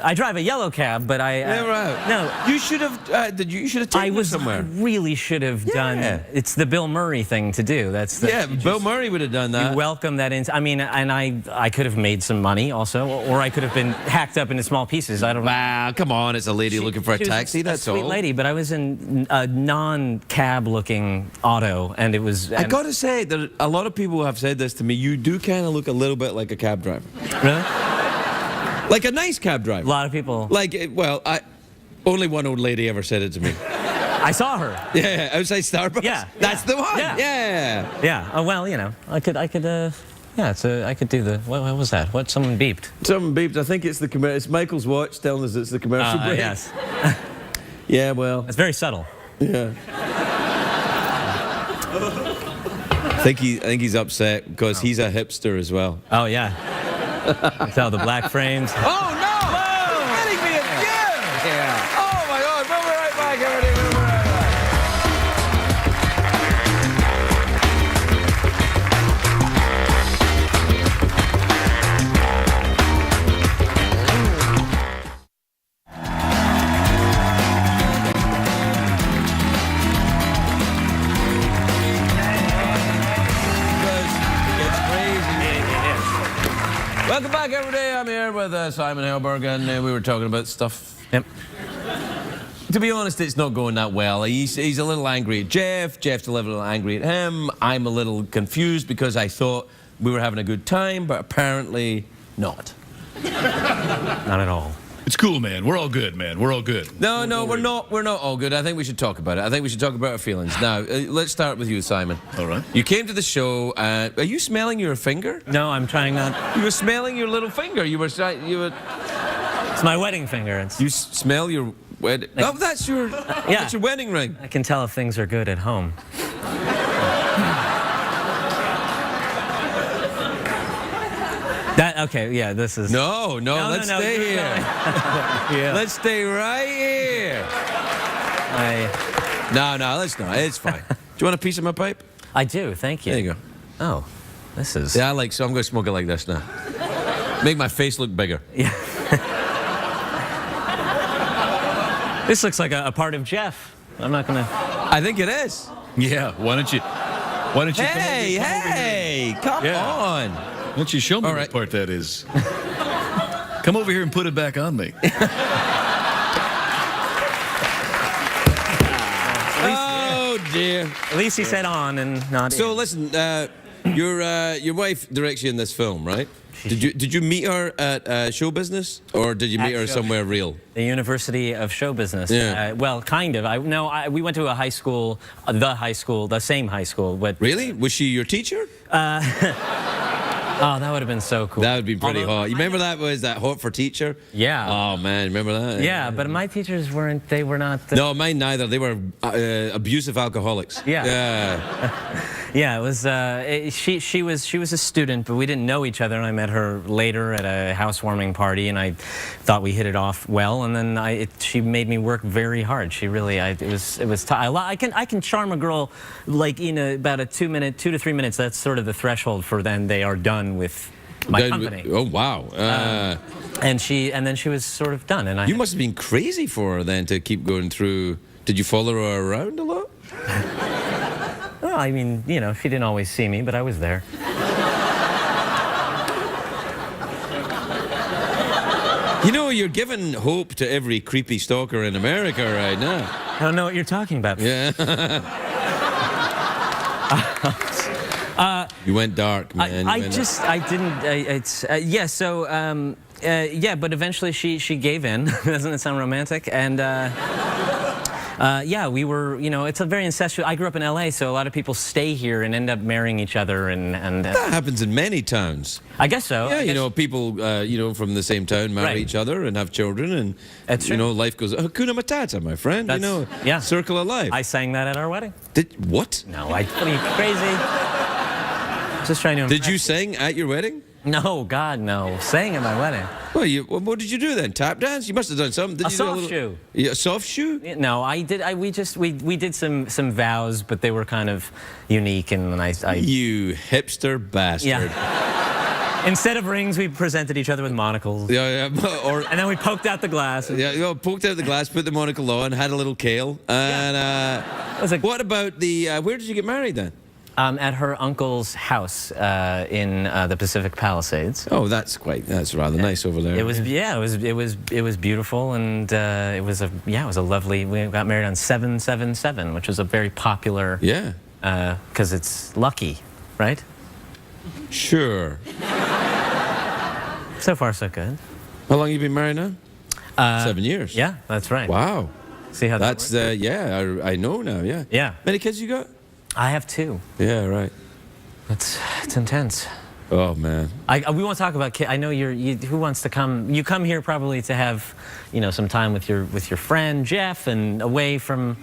I drive a yellow cab, but Yeah, right. No. You should have. You should have taken it somewhere. I really should have done. It's the Bill Murray thing to do. That's the. Yeah, Bill Murray would have done that. You welcome that in. I mean, and I could have made some money also, or I could have been hacked up into small pieces. I don't know. Wow, come on! It's a lady looking for a taxi. That's all. Sweet lady, but I was in a non-cab looking auto, and it was. I gotta say that a lot of people have said this to me. You do kind of look a little bit like a cab driver. Really? Like a nice cab driver. A lot of people. Like, well, only one old lady ever said it to me. I saw her. Yeah, outside Starbucks. Yeah, that's the one. Yeah. Yeah. Well, you know, I could. Yeah, I could do the. What was that? What? Someone beeped. Someone beeped. I think it's the commercial. It's Michael's watch telling us it's the commercial break. Yes. Yeah. Well. It's very subtle. Yeah. I think he's upset because he's a hipster as well. Oh yeah. Tell the black frames. Oh no! Whoa! You're getting me again! Yeah. Oh my God! We'll be right back, everybody. We'll be right Welcome back, everybody. I'm here with Simon Helberg, and we were talking about stuff. Yep. To be honest, it's not going that well. He's a little angry at Jeff. Jeff's a little angry at him. I'm a little confused because I thought we were having a good time, but apparently not. Not at all. It's cool, man. We're all good, man. We're all good. No, we're not. We're not all good. I think we should talk about it. I think we should talk about our feelings. Now, let's start with you, Simon. All right. You came to the show. Are you smelling your finger? No, I'm trying not. You were smelling your little finger. You were. It's my wedding finger. You smell your wedding. Oh, that's your. Yeah. That's your wedding ring. I can tell if things are good at home. Okay, yeah, this is... No, let's stay here. Yeah. Let's stay right here. No, let's not. It's fine. Do you want a piece of my pipe? I do, thank you. There you go. Oh, this is... Yeah, so I'm going to smoke it like this now. Make my face look bigger. Yeah. This looks like a part of Jeff. I'm not gonna... I think it is. Yeah, why don't you Hey, come on. Why don't you show me what part that is? Come over here and put it back on me. Oh, dear. At least he said on and not So, in. listen, your wife directs you in this film, right? Did you meet her at show business, or did you meet her somewhere real? The University of Show Business. Yeah. Well, kind of. We went to a high school, the same high school. But Really? Was she your teacher? oh, that would have been so cool. That would be pretty hot. You remember that hot for teacher? Yeah. Oh man, remember that? Yeah, but my teachers weren't. They were not. No, mine neither. They were abusive alcoholics. Yeah. Yeah. Yeah, it was. She was a student, but we didn't know each other. And I met her later at a housewarming party, and I thought we hit it off well. And then she made me work very hard. She really. It was. I can charm a girl like in about a 2 to 3 minutes. That's sort of the threshold for then they are done with my company. Oh wow. And then she was sort of done. And You must have been crazy for her then to keep going through. Did you follow her around a lot? Well, I mean, she didn't always see me, but I was there. You know, you're giving hope to every creepy stalker in America right now. I don't know what you're talking about. Yeah. You went dark, man. But eventually she gave in. Doesn't it sound romantic? And yeah, we were, it's a very incestuous. I grew up in LA, so a lot of people stay here and end up marrying each other, and that happens in many towns. I guess so. Yeah, people, from the same town marry each other and have children, and that's life goes Hakuna Matata, my friend. Yeah. Circle of life. I sang that at our wedding. What? No, what are you crazy? Just trying to. Did you sing at your wedding? No, God, no. Sang at my wedding. Well, what did you do then? Tap dance? You must have done something. Did a you soft do a little, shoe. Yeah, a soft shoe? No, I did. We did some vows, but they were kind of unique, and I. You hipster bastard. Yeah. Instead of rings, we presented each other with monocles. Yeah. And then we poked out the glass. Yeah, poked out the glass, put the monocle on, had a little kale. And what about the? Where did you get married then? At her uncle's house in the Pacific Palisades. Oh, that's rather nice over there. It was it was beautiful, and it was a lovely. We got married on 777, which was a very popular. Yeah. Because it's lucky, right? Sure. So far, so good. How long have you been married now? 7 years. Yeah, that's right. Wow. See how that's works? I know now. Yeah. Yeah. Many kids you got? I have 2. Yeah, right. It's intense. Oh man. We won't talk about kids. I know who wants to come. You come here probably to have, some time with your friend Jeff and away from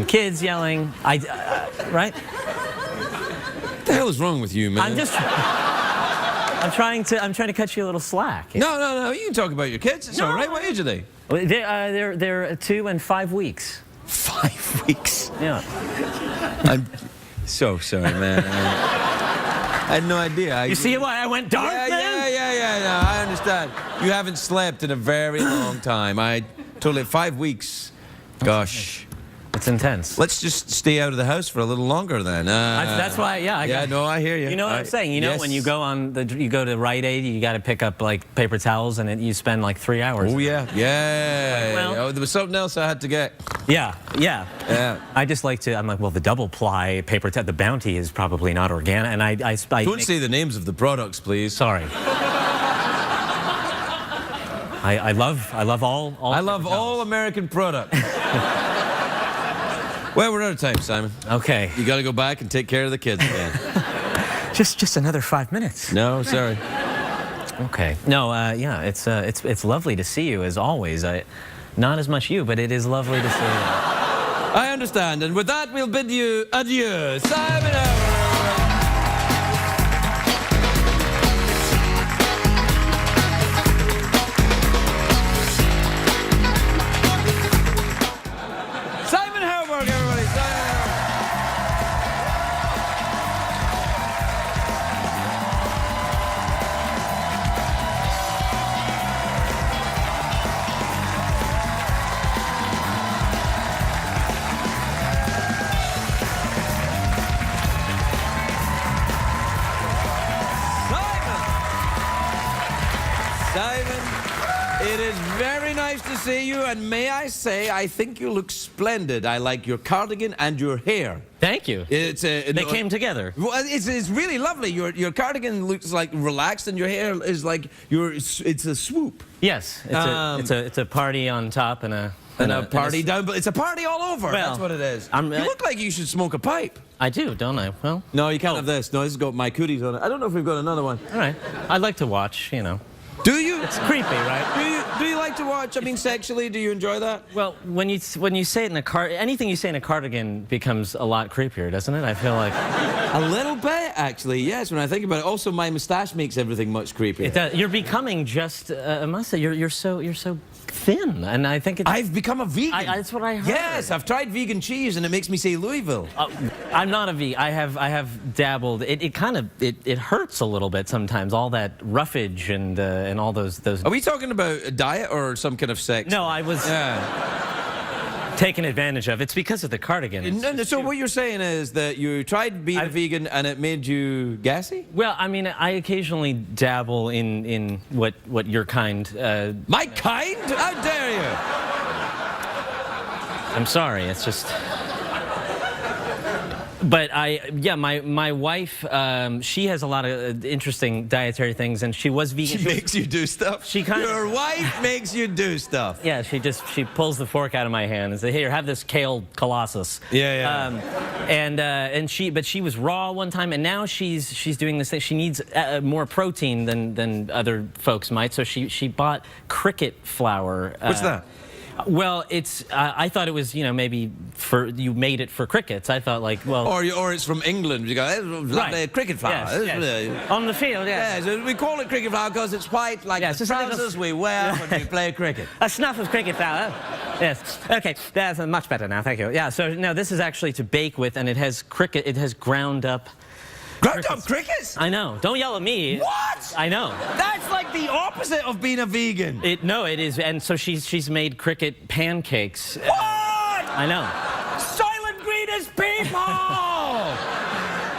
kids yelling. Right? What the hell is wrong with you, man? I'm trying to cut you a little slack. No. You can talk about your kids. It's all right. What age are they? They're 2 and 5 weeks. 5 weeks. Yeah. I'm so sorry, man. I had no idea. You see why I went dark, man? Yeah. No, I understand. You haven't slept in a very long time. I totally 5 weeks. Gosh. It's intense. Let's just stay out of the house for a little longer then. That's why, I hear you. You know what I'm saying? Yes. When you go to Rite Aid, you got to pick up like paper towels, and you spend like 3 hours. Oh yeah. Well, there was something else I had to get. Yeah. I just like to. I'm like, well, the double ply paper towel. The Bounty is probably not organic, and I don't say the names of the products, please. Sorry. I love all. I love all American products. Well, we're out of time, Simon. Okay. You got to go back and take care of the kids again. just another 5 minutes. No, sorry. Okay. No, it's lovely to see you as always. Not as much you, but it is lovely to see you. I understand, and with that, we'll bid you adieu. Simon Helberg. nice to see you, and may I say, I think you look splendid. I like your cardigan and your hair. Thank you. They came together. Well, it's really lovely. Your cardigan looks like relaxed, and your hair is like it's a swoop. Yes, it's a party on top and a party down, but it's a party all over. Well, that's what it is. You look like you should smoke a pipe. I do, don't I? Well, no, you can't have this. No, this has got my cooties on it. I don't know if we've got another one. All right. I'd like to watch, you know. Do you? It's creepy, right? Do you like to watch? I mean, sexually, do you enjoy that? Well, when you say it in anything you say in a cardigan becomes a lot creepier, doesn't it? I feel like a little bit, actually. Yes, when I think about it. Also, my moustache makes everything much creepier. It does. You're becoming just. I must say, you're so thin, and I think I've become a vegan. That's what I heard. Yes, I've tried vegan cheese, and it makes me say Louisville. I'm not a vegan. I have dabbled. It kind of hurts a little bit sometimes. All that roughage and all those. Are we talking about a diet or some kind of sex? No, I was taken advantage of. It's because of the cardigan. So what you're saying is that you tried being a vegan and it made you gassy? Well, I mean, I occasionally dabble in what your kind. My kind? How dare you? I'm sorry. It's just. But my wife, she has a lot of interesting dietary things, and she was vegan. She makes you do stuff? Your wife makes you do stuff? Yeah, she pulls the fork out of my hand and says, "Here, have this kale colossus." Yeah. But she was raw one time, and now she's doing this thing. She needs more protein than other folks might, so she bought cricket flour. What's that? Well, it's. I thought it was, maybe you made it for crickets. I thought or it's from England. You go, right. Cricket flour. Yes. On the field, yes. Yeah, we call it cricket flour because it's white, like the trousers we wear when we play cricket. A snuff of cricket flour. Yes. Okay, that's much better now. Thank you. Yeah. So no, this is actually to bake with, and it has cricket. It has ground up. Ground up crickets? I know. Don't yell at me. What? I know. That's like the opposite of being a vegan. No, it is. And so she's made cricket pancakes. What? I know. Silent greatest people!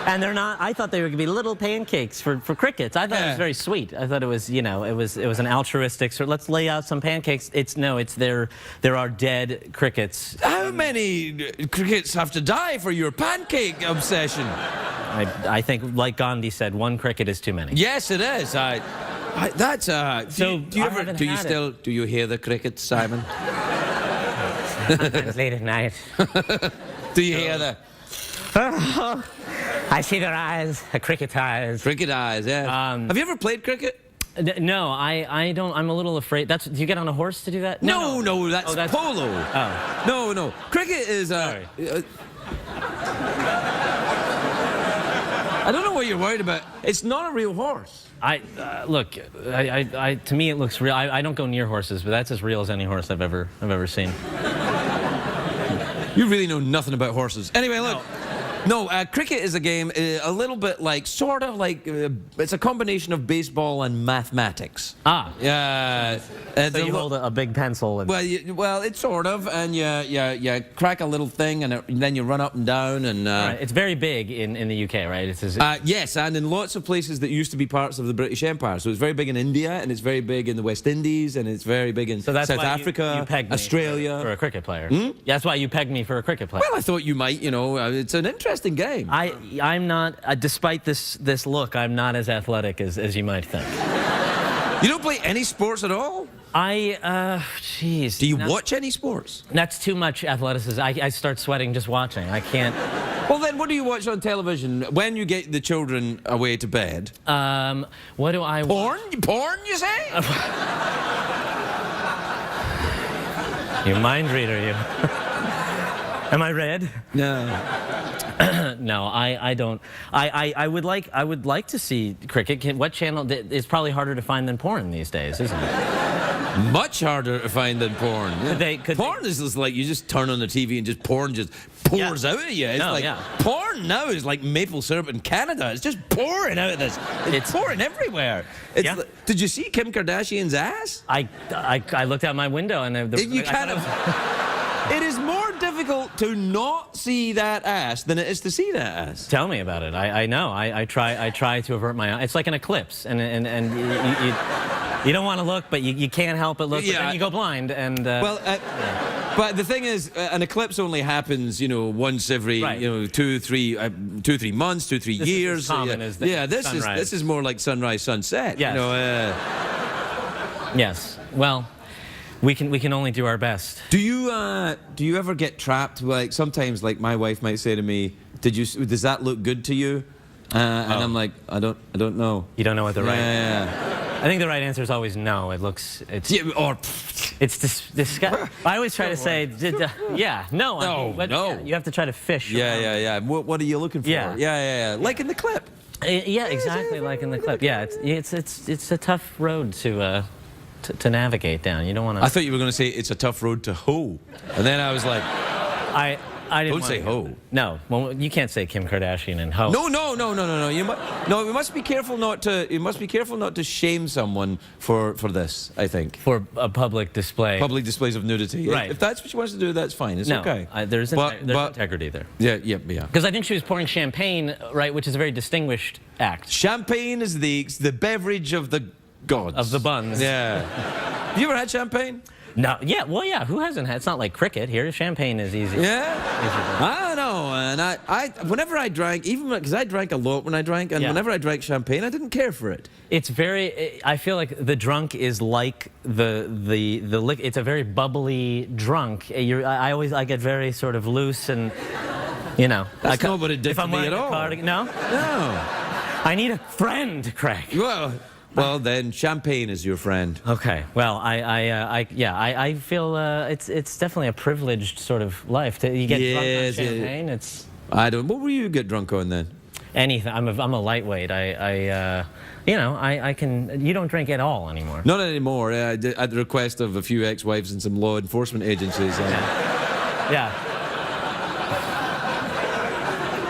And they're not. I thought they were going to be little pancakes for crickets. I thought it was very sweet. I thought it was, it was an altruistic sort. Let's lay out some pancakes. There are dead crickets. How many crickets have to die for your pancake obsession? I think, like Gandhi said, one cricket is too many. Yes, it is. That's so. Do you hear the crickets, Simon? Sometimes late at night. Do you hear the? I see their eyes, cricket eyes. Cricket eyes, yeah. Have you ever played cricket? No, I don't. I'm a little afraid. Do you get on a horse to do that? No, that's polo. Oh. No. Cricket is. Sorry. I don't know what you're worried about. It's not a real horse. Look. To me, it looks real. I don't go near horses, but that's as real as any horse I've ever seen. You really know nothing about horses. Anyway, look. No, cricket is a game a little bit like, sort of like, it's a combination of baseball and mathematics. Yeah. So you hold a big pencil. And... Well, it's sort of, and you crack a little thing, and then you run up and down, and... Right. It's very big in the UK, right? Yes, and in lots of places that used to be parts of the British Empire. So it's very big in India, and it's very big in the West Indies, and it's very big in South Africa, you pegged me Australia. For a cricket player. Yeah, that's why you pegged me for a cricket player. Well, I thought you might, it's an interesting game. I'm not, despite this look, I'm not as athletic as you might think. You don't play any sports at all? Jeez. Do you watch any sports? That's too much athleticism. I start sweating just watching. I can't. Well, then what do you watch on television when you get the children away to bed? What do I watch? Porn, you say? You mind reader, you. Am I red? No. No, I don't. I would like to see cricket. What channel? It's probably harder to find than porn these days, isn't it? Much harder to find than porn. Yeah. Porn is just like you just turn on the TV and just porn just pours out of you. It's porn now is like maple syrup in Canada. It's just pouring out of this. It's pouring everywhere. Did you see Kim Kardashian's ass? I looked out my window and it is more difficult to not see that ass than it is to see that ass. Tell me about it. I know. I try to avert my eyes. It's like an eclipse, and you You don't want to look, but you can't help but look. But then you go blind, and but the thing is, an eclipse only happens, you know, once every, you know, 2-3 months, 2-3 years. Is as common as the sunrise. This is more like sunrise, sunset. Yes. You know, yes. Well, we can only do our best. do you ever get trapped? Like sometimes, like my wife might say to me, does that look good to you? And I'm like, I don't know. You don't know what the right. Yeah. I think the right answer is always no. It's disgusting. I always try to say, no. No. You have to try to fish. Yeah. What are you looking for? Yeah. Like in the clip. Yeah, exactly like in the clip. Yeah, it's a tough road to navigate down. You don't want to. I thought you were going to say it's a tough road to hoe, and then I was like, I didn't don't say hoe. No, well, you can't say Kim Kardashian and hoe. No. We must be careful not to. You must be careful not to shame someone for this. I think for a public display. Public displays of nudity. Right. If that's what she wants to do, that's fine. It's okay. There's integrity there. Yeah. Because I think she was pouring champagne, right, which is a very distinguished act. Champagne is the beverage of the gods. Of the buns. Yeah. Have you ever had champagne? No, yeah, who hasn't had? It's not like cricket here. Champagne is easy. Yeah? I don't know, and whenever I drank, even because I drank a lot when I drank, and whenever I drank champagne, I didn't care for it. It's very, I feel like the drunk is like the it's a very bubbly drunk. I get very sort of loose and, you know. That's not what it did for me at all. No? No. I need a friend, Craig. Well, then champagne is your friend. Okay. Well, I feel it's definitely a privileged sort of life. You get drunk on champagne. It's. I don't. What were you get drunk on then? Anything. I'm a lightweight. I can. You don't drink at all anymore. Not anymore. At the request of a few ex-wives and some law enforcement agencies. Yeah.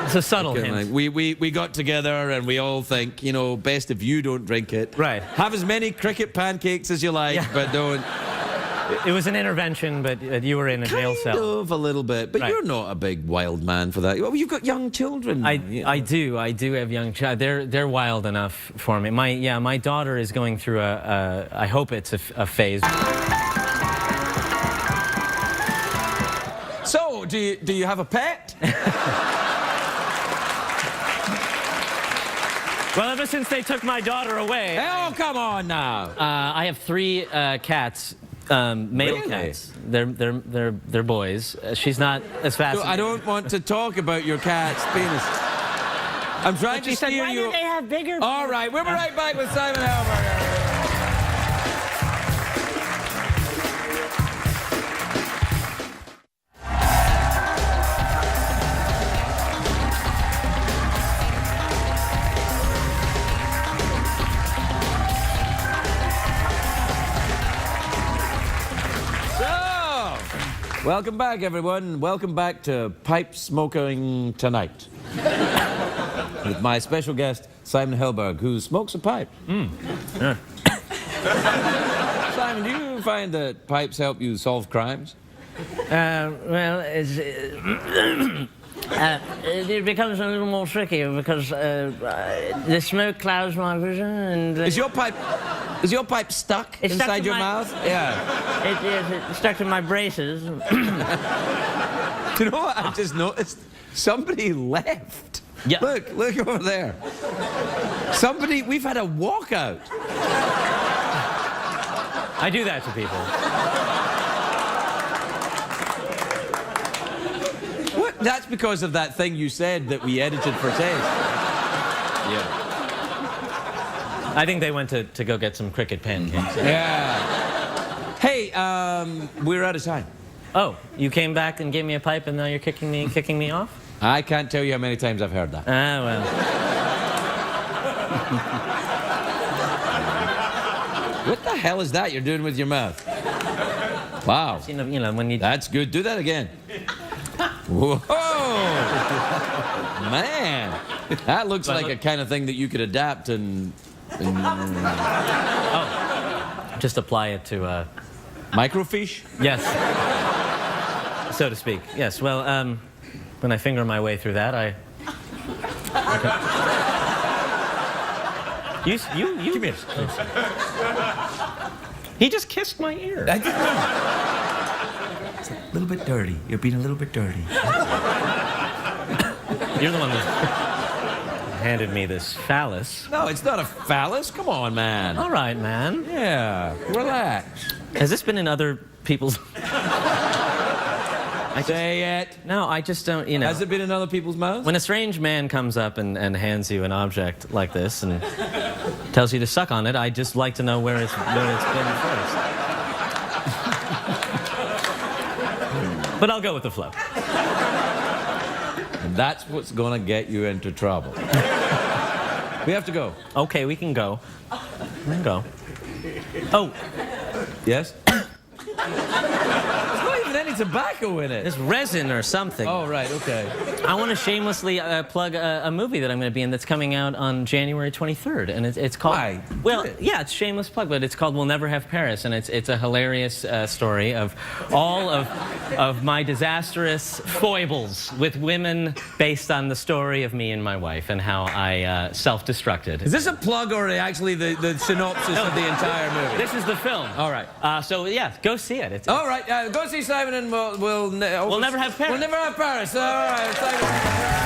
It's a subtle hint. We got together and we all think, you know, best if you don't drink it. Right. Have as many cricket pancakes as you like, but don't. It was an intervention, but you were in a jail cell. Kind of a little bit, but you're not a big wild man for that. Well, you've got young children. I do have young children. They're wild enough for me. My daughter is going through I hope it's a phase. So, do you have a pet? Well, ever since they took my daughter away. Oh, come on now. I have 3 cats, male cats. They're boys. She's not as fast. I don't want to talk about your cat's penis. I'm trying to steer you. Why do they have bigger? All right, we'll be right back with Simon Helberg. Welcome back, everyone. Welcome back to Pipe Smoking Tonight. With my special guest, Simon Helberg, who smokes a pipe. Yeah. Simon, do you find that pipes help you solve crimes? Well, it becomes a little more tricky because the smoke clouds my vision and... Is your pipe stuck inside your mouth? Yeah. It's stuck to my braces. Do you know what I just noticed? Somebody left. Yeah. Look over there. We've had a walkout. I do that to people. What? That's because of that thing you said that we edited for taste. Yeah. I think they went to go get some cricket pancakes. Yeah. Hey, we're out of time. Oh, you came back and gave me a pipe and now you're kicking me off? I can't tell you how many times I've heard that. Ah, well. What the hell is that you're doing with your mouth? Wow. You know, when you... That's good. Do that again. Whoa! Man, that looks like a kind of thing that you could adapt and just apply it to microfiche. Yes, so to speak. Yes. Well, when I finger my way through that, You. Come here. He just kissed my ear. I didn't know. It's a little bit dirty. You're being a little bit dirty. You're the one that handed me this phallus. No, it's not a phallus. Come on, man. All right, man. Yeah, relax. Has this been in other people's... Say it. No, I just don't, you know. Has it been in other people's mouths? When a strange man comes up and hands you an object like this and tells you to suck on it, I just like to know where it's been first. But I'll go with the flow. And that's what's gonna get you into trouble. We have to go. Okay, we can go. We can go. Oh. Yes? There's not even any tobacco in it. There's resin or something. Oh, right, okay. I want to shamelessly plug a movie that I'm going to be in that's coming out on January 23rd, and it's called... Why? Well, yeah, it's shameless plug, but it's called We'll Never Have Paris, and it's a hilarious story of all of my disastrous foibles with women based on the story of me and my wife and how I self-destructed. Is this a plug or actually the synopsis of the entire movie? This is the film. All right. So, yeah, go see it. All right, go see Simon and we'll We'll Never Have Paris. We'll Never Have Paris. All right, Simon.